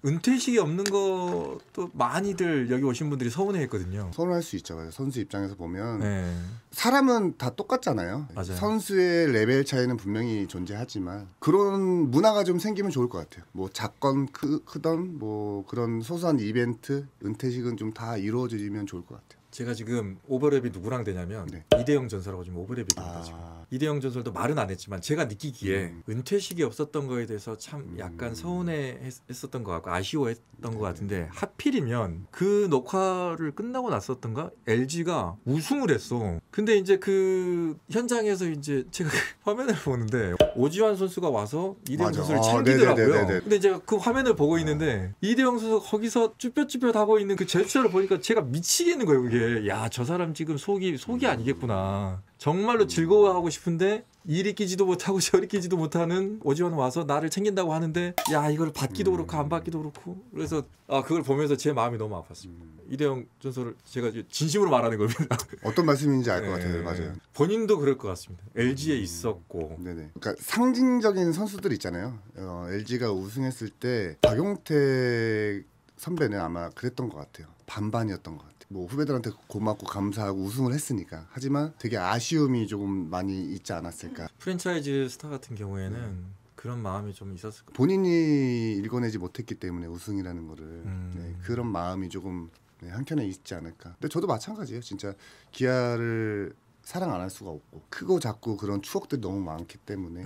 은퇴식이 없는 것도 많이들 여기 오신 분들이 서운해했거든요. 서운할 수 있죠. 선수 입장에서 보면 네. 사람은 다 똑같잖아요. 맞아요. 선수의 레벨 차이는 분명히 존재하지만 그런 문화가 좀 생기면 좋을 것 같아요. 뭐 작건 크던 뭐 그런 소소한 이벤트, 은퇴식은 좀 다 이루어지면 좋을 것 같아요. 제가 지금 오버랩이 누구랑 되냐면 네. 이대영 전설하고 지금 오버랩이 됩니다. 지금. 이대영 전설도 말은 안 했지만 제가 느끼기에 은퇴식이 없었던 거에 대해서 참 약간 서운해했었던 것 같고 아쉬워했던 것 같은데 하필이면 그 녹화를 끝나고 났었던가 LG가 우승을 했어. 근데 이제 그 현장에서 이제 제가 화면을 보는데 오지환 선수가 와서 이대영 맞아. 선수를 챙기더라고요. 네네네네. 근데 제가 그 화면을 보고 있는데 이대영 선수 거기서 쭈뼛쭈뼛 하고 있는 그 제스처를 보니까 제가 미치겠는 거예요. 그게 야, 저 사람 지금 속이 아니겠구나. 정말로 즐거워하고 싶은데 이리 끼지도 못하고 저리 끼지도 못하는 오지환 와서 나를 챙긴다고 하는데 야, 이걸 받기도 그렇고 안 받기도 그렇고. 그래서 그걸 보면서 제 마음이 너무 아팠습니다. 이대영 전설을 제가 진심으로 말하는 겁니다. 어떤 말씀인지 알 것 같아요. 맞아요. 본인도 그럴 것 같습니다. LG에 있었고. 네네. 그러니까 상징적인 선수들 있잖아요. LG가 우승했을 때 박용택 선배는 아마 그랬던 것 같아요. 반반이었던 것 같아요. 뭐 후배들한테 고맙고 감사하고 우승을 했으니까. 하지만 되게 아쉬움이 조금 많이 있지 않았을까. 프랜차이즈 스타 같은 경우에는 그런 마음이 좀 있었을 거예요. 본인이 읽어내지 못했기 때문에 우승이라는 거를 네, 그런 마음이 조금 한켠에 있지 않을까. 근데 저도 마찬가지예요. 진짜 기아를 사랑 안 할 수가 없고 크고 작고 그런 추억들이 너무 많기 때문에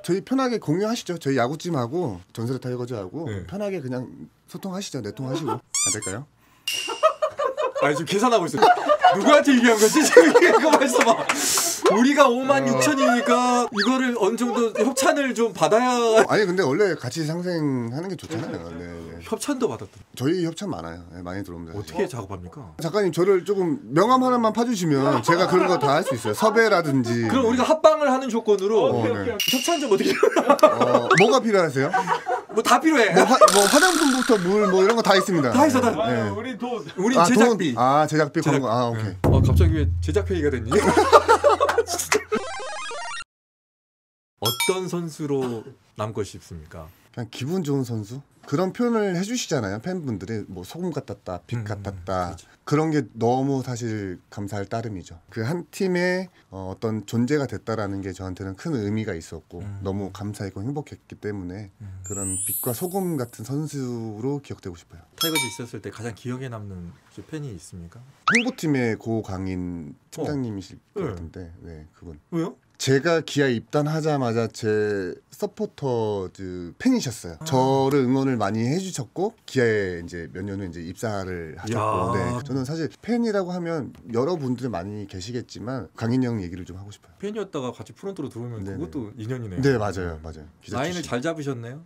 저희 편하게 공유하시죠. 저희 야구찜하고 전설의 타이거즈하고 편하게 그냥 소통하시죠. 내통하시고 안 될까요? 아니 지금 계산하고 있어. 누구한테 얘기한 거지? 지금 이거 말씀봐. 우리가 56,000이니까 이거를 어느 정도 협찬을 좀 받아야. 아니 근데 원래 같이 상생하는 게 좋잖아요. 네. 협찬도 받았더라. 저희 협찬 많아요. 네, 많이 들어옵니다. 어떻게 작업합니까? 작가님 저를 조금 명함 하나만 파주시면 제가 그런 거 다 할 수 있어요. 섭외라든지. 그럼 우리가 합방을 하는 조건으로 네. 협찬 좀 어떻게? 뭐가 필요하세요? 뭐 다 필요해. 뭐 화장품부터 물 뭐 이런 거 다 있습니다. 다 있어 다. 네. 우리 돈. 우린 제작비. 제작비 그런 거. 오케이. 갑자기 왜 제작 회의가 됐니? 어떤 선수로 남고 싶습니까? 그냥 기분 좋은 선수? 그런 표현을 해주시잖아요. 팬분들이 뭐 소금 같았다, 빛 같았다. 그렇죠. 그런 게 너무 사실 감사할 따름이죠. 그 한 팀의 어떤 존재가 됐다라는 게 저한테는 큰 의미가 있었고 너무 감사했고 행복했기 때문에 그런 빛과 소금 같은 선수로 기억되고 싶어요. 타이거즈 있었을 때 가장 기억에 남는 팬이 있습니까? 홍보팀의 고강인 팀장님이실 것 네. 같은데, 네 그분. 왜요? 제가 기아에 입단하자마자 제 서포터 팬이셨어요. 저를 응원을 많이 해주셨고 기아에 이제 몇 년 후 이제 입사를 하셨고, 야. 네. 저는 사실 팬이라고 하면 여러분들 많이 계시겠지만 강인영 얘기를 좀 하고 싶어요. 팬이었다가 같이 프론트로 들어오면 네네. 그것도 인연이네요. 네, 맞아요. 기자 라인을 출신. 잘 잡으셨네요.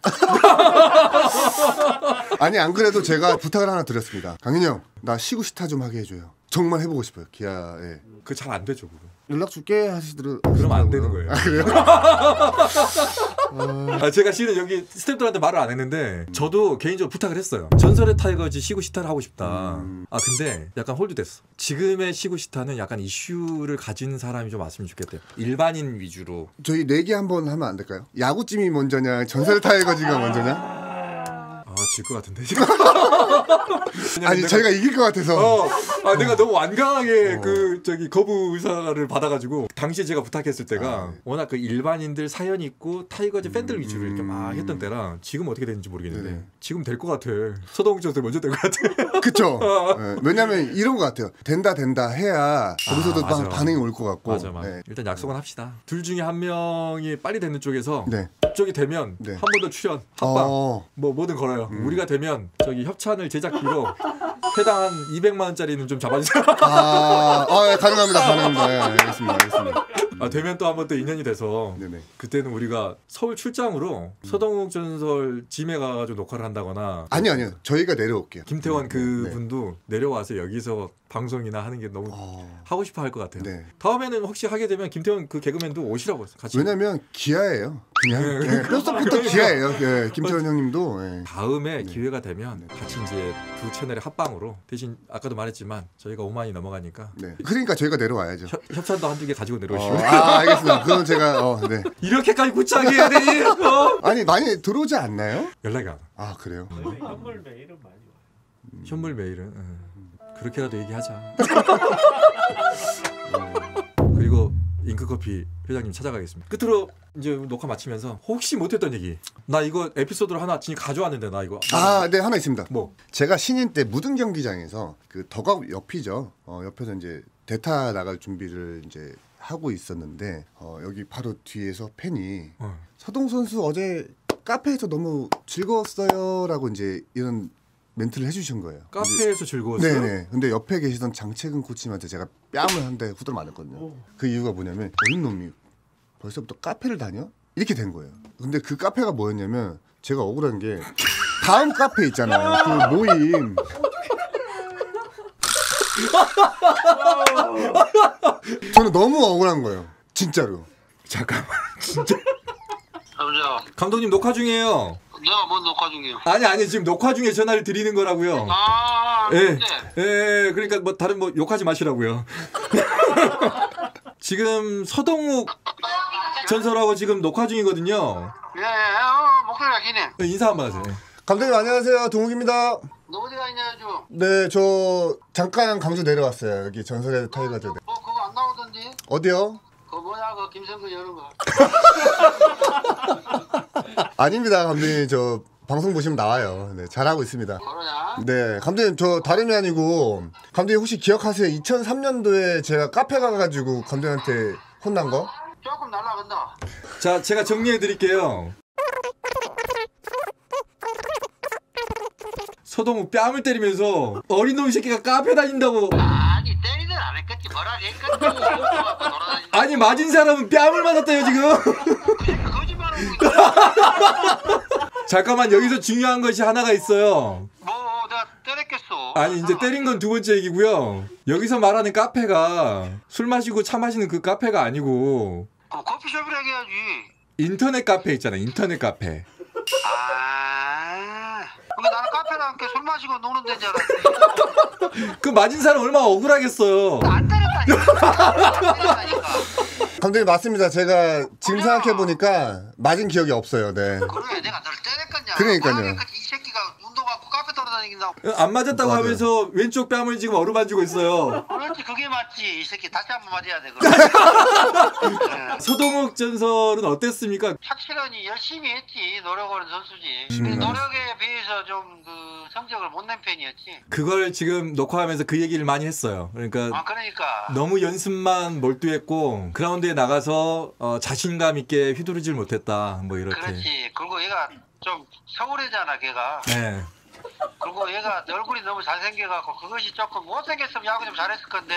아니 안 그래도 제가 부탁을 하나 드렸습니다. 강인영, 나 시구 시타 좀 하게 해줘요. 정말 해보고 싶어요. 기아에. 그 잘 안 되죠, 그거. 연락 줄게 하시더라고요. 그럼 안 되는 거예요. 아, 그래요? 제가 실은 여기 스태프들한테 말을 안 했는데 저도 개인적으로 부탁을 했어요. 전설의 타이거즈 시구 시타를 하고 싶다. 근데 약간 홀드됐어. 지금의 시구 시타는 약간 이슈를 가진 사람이 좀 왔으면 좋겠대요. 일반인 위주로. 저희 내기 한번 하면 안 될까요? 야구찜이 먼저냐, 전설 타이거즈가 먼저냐? 질 것 같은데 지금. 아니 저희가 이길 것 같아서. 내가 너무 완강하게 거부 의사를 받아가지고 당시에 제가 부탁했을 때가 워낙 그 일반인들 사연이 있고 타이거즈 팬들 위주로 이렇게 막 했던 때라 지금 어떻게 되는지 모르겠는데 네네. 지금 될 것 같아. 서동욱 선수 먼저 될 것 같아. 그쵸. 네, 왜냐면 이런 것 같아요. 된다 해야 거기서도 맞아. 반응이 올 것 같고. 맞아. 네. 일단 약속은 합시다. 둘 중에 한 명이 빨리 되는 쪽에서 네. 쪽이 되면 네. 한 번 더 출연, 합방, 뭐든 걸어요. 우리가 되면 협찬을 제작비로 회당 한 200만 원짜리는 좀 잡아주세요. 네, 가능합니다. 네, 알겠습니다. 되면 또 한 번 또 인연이 돼서 네네. 그때는 우리가 서울 출장으로 서동욱 전설 짐에 가가지고 녹화를 한다거나 아니요. 저희가 내려올게요. 김태원 네. 그분도 내려와서 여기서 방송이나 하는 게 너무 하고 싶어 할 것 같아요. 네. 다음에는 혹시 하게 되면 김태원 그 개그맨도 오시라고 했어요. 같이. 왜냐면 기아예요. 그냥 네. 뼛속부터 기아예요. 네, 김태원 형님도. 네. 다음에 기회가 되면 같이 이제 두 채널의 합방으로 대신 아까도 말했지만 저희가 5만이 넘어가니까 네. 그러니까 저희가 내려와야죠. 협찬도 한두 개 가지고 내려오시고 알겠습니다. 그건 제가 네. 이렇게까지 구차하게 해야 되니? 아니 많이 들어오지 않나요? 연락이 안 와. 그래요? 현물 메일은 많이 와요. 현물 메일은 그렇게라도 얘기하자. 그리고 잉크커피 회장님 찾아가겠습니다. 끝으로 이제 녹화 마치면서 혹시 못했던 얘기, 나 이거 에피소드를 하나 진짜 가져왔는데 나 이거 네, 하나 있습니다. 뭐? 제가 신인 때 무등 경기장에서 그 덕아웃 옆이죠. 옆에서 이제 대타 나갈 준비를 이제 하고 있었는데 여기 바로 뒤에서 팬이 서동 선수 어제 카페에서 너무 즐거웠어요라고 이제 이런 멘트를 해주신 거예요. 카페에서 즐거웠어요? 네네. 근데 옆에 계시던 장채근 코치한테 제가 뺨을 한 대 후들 맞았거든요. 그 이유가 뭐냐면 어린 놈이 벌써부터 카페를 다녀? 이렇게 된 거예요. 근데 그 카페가 뭐였냐면 제가 억울한 게 다음 카페 있잖아요. 그 모임. 저는 너무 억울한 거예요. 진짜로. 잠깐만 진짜 여보세요. 감독님 녹화 중이에요. 내가 뭔 녹화 중이에요? 아니 지금 녹화 중에 전화를 드리는 거라고요. 예. 예, 그러니까 뭐 다른 뭐 욕하지 마시라고요. 지금 서동욱 전설하고 지금 녹화 중이거든요. 예, 목소리가 기네. 인사 한번 하세요. 예. 감독님 안녕하세요. 동욱입니다. 너 어디가 있냐, 좀. 네, 저 잠깐 강주 내려왔어요. 여기 전설의 타이거즈. 그거 안 나오던데? 어디요? 그거 뭐냐, 그 김성근 이런 거. 아닙니다, 감독님. 저 방송 보시면 나와요. 네, 잘하고 있습니다. 그러냐? 네, 감독님 저 다름이 아니고 감독님 혹시 기억하세요? 2003년도에 제가 카페 가가지고 감독님한테 혼난 거? 조금 날라간다. 자, 제가 정리해 드릴게요. 서동욱 뺨을 때리면서 어린 놈 새끼가 카페 다닌다고. 아니, 때리든 안 했겠지. 뭐라 했겠지. 아니 맞은 사람은 뺨을 맞았대요 지금. 거짓말하고 있어. 잠깐만 여기서 중요한 것이 하나가 있어요. 뭐, 내가 때렸겠어. 아니 이제 때린 건 두 번째 얘기고요. 여기서 말하는 카페가 술 마시고 차 마시는 그 카페가 아니고 커피숍이라 해야지. 인터넷 카페 있잖아. 인터넷 카페. 근데 나는 카페랑 함께 술 마시고 노는 데인 줄 알았지. 그 맞은 사람 얼마나 억울하겠어요. 안 때렸다니까. 감독님 맞습니다. 제가 지금 생각해 보니까 맞은 기억이 없어요. 네. 그래, 내가 너를 때렸겠냐. 그러니까요. 이 새끼가 운동하고 카페 돌아다니긴다고. 안 맞았다고 맞아요. 하면서 왼쪽 뺨을 지금 어루만지고 있어요. 그렇지, 그게 맞지. 이 새끼 다시 한번 맞아야 돼. 그럼. 서동욱 전설은 어땠습니까? 착실하니 열심히 했지. 노력하는 선수지. 음. 근데 노력에 비해서 좀 그 성적을 못 낸 편이었지. 그걸 지금 녹화하면서 그 얘기를 많이 했어요. 그러니까 아 그러니까. 너무 연습만 몰두했고 그라운드에 나가서 자신감 있게 휘두르질 못했다. 뭐 이렇게. 그렇지. 그리고 얘가 좀 서울애잖아 걔가. 네. 그리고 얘가 얼굴이 너무 잘생겨갖고 그것이 조금 못생겼으면 야구 좀 잘했을 건데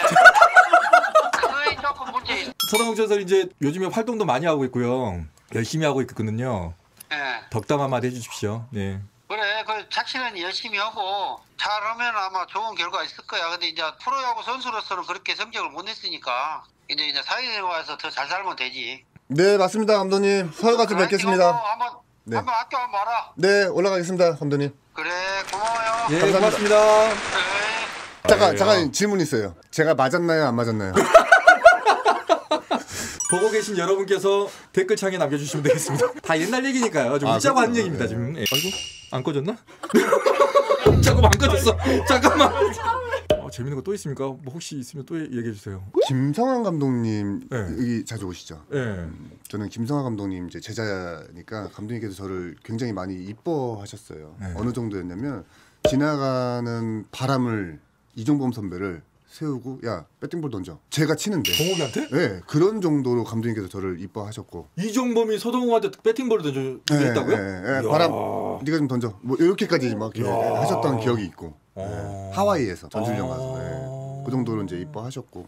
그거에 조금 문제 있어. 서동욱 전설 이제 요즘에 활동도 많이 하고 있고요. 열심히 하고 있거든요. 예. 덕담 한마디 해주십시오. 네. 그래 그 자신은 열심히 하고 잘하면 아마 좋은 결과 있을 거야. 근데 이제 프로야구 선수로서는 그렇게 성적을 못 냈으니까 이제 사회에 와서 더 잘 살면 되지. 네, 맞습니다, 감독님. 서울가서 그래, 뵙겠습니다. 이거 한번 네. 한번 학교 한번 와라. 네, 올라가겠습니다, 감독님. 그래 고마워요. 예, 감사합니다. 고맙습니다. 네. 잠깐 질문 있어요. 제가 맞았나요, 안 맞았나요? 보고 계신 여러분께서 댓글창에 남겨주시면 되겠습니다. 다 옛날 얘기니까요. 좀 웃자고 하는 그렇구나. 얘기입니다 네. 지금. 아이고 안 꺼졌나? 잠깐만 안 꺼졌어. 잠깐만. 재밌는 거 또 있습니까? 뭐 혹시 있으면 또 얘기해 주세요. 김성환 감독님 네. 여기 자주 오시죠? 예. 저는 김성환 감독님 이제 제자니까 감독님께서 저를 굉장히 많이 이뻐하셨어요. 네. 어느 정도였냐면 지나가는 바람을 이종범 선배를 세우고 야 배팅볼 던져. 제가 치는데. 동욱이한테? 네, 그런 정도로 감독님께서 저를 이뻐하셨고. 이종범이 서동욱한테 배팅볼을 던져줬다고요? 네, 바람 네가 좀 던져. 뭐 이렇게까지 막 이렇게 하셨던 기억이 있고. 네, 하와이에서 전술령 가서 네, 그 정도로 이제 이뻐하셨고.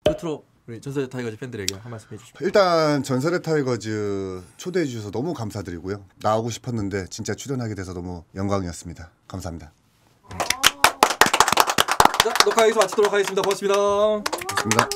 끝으로 우리 전설의 타이거즈 팬들에게 한 말씀 해주십시오. 일단 전설의 타이거즈 초대해 주셔서 너무 감사드리고요. 나오고 싶었는데 진짜 출연하게 돼서 너무 영광이었습니다. 감사합니다. 자, 녹화 여기서 마치도록 하겠습니다. 고맙습니다. 고맙습니다.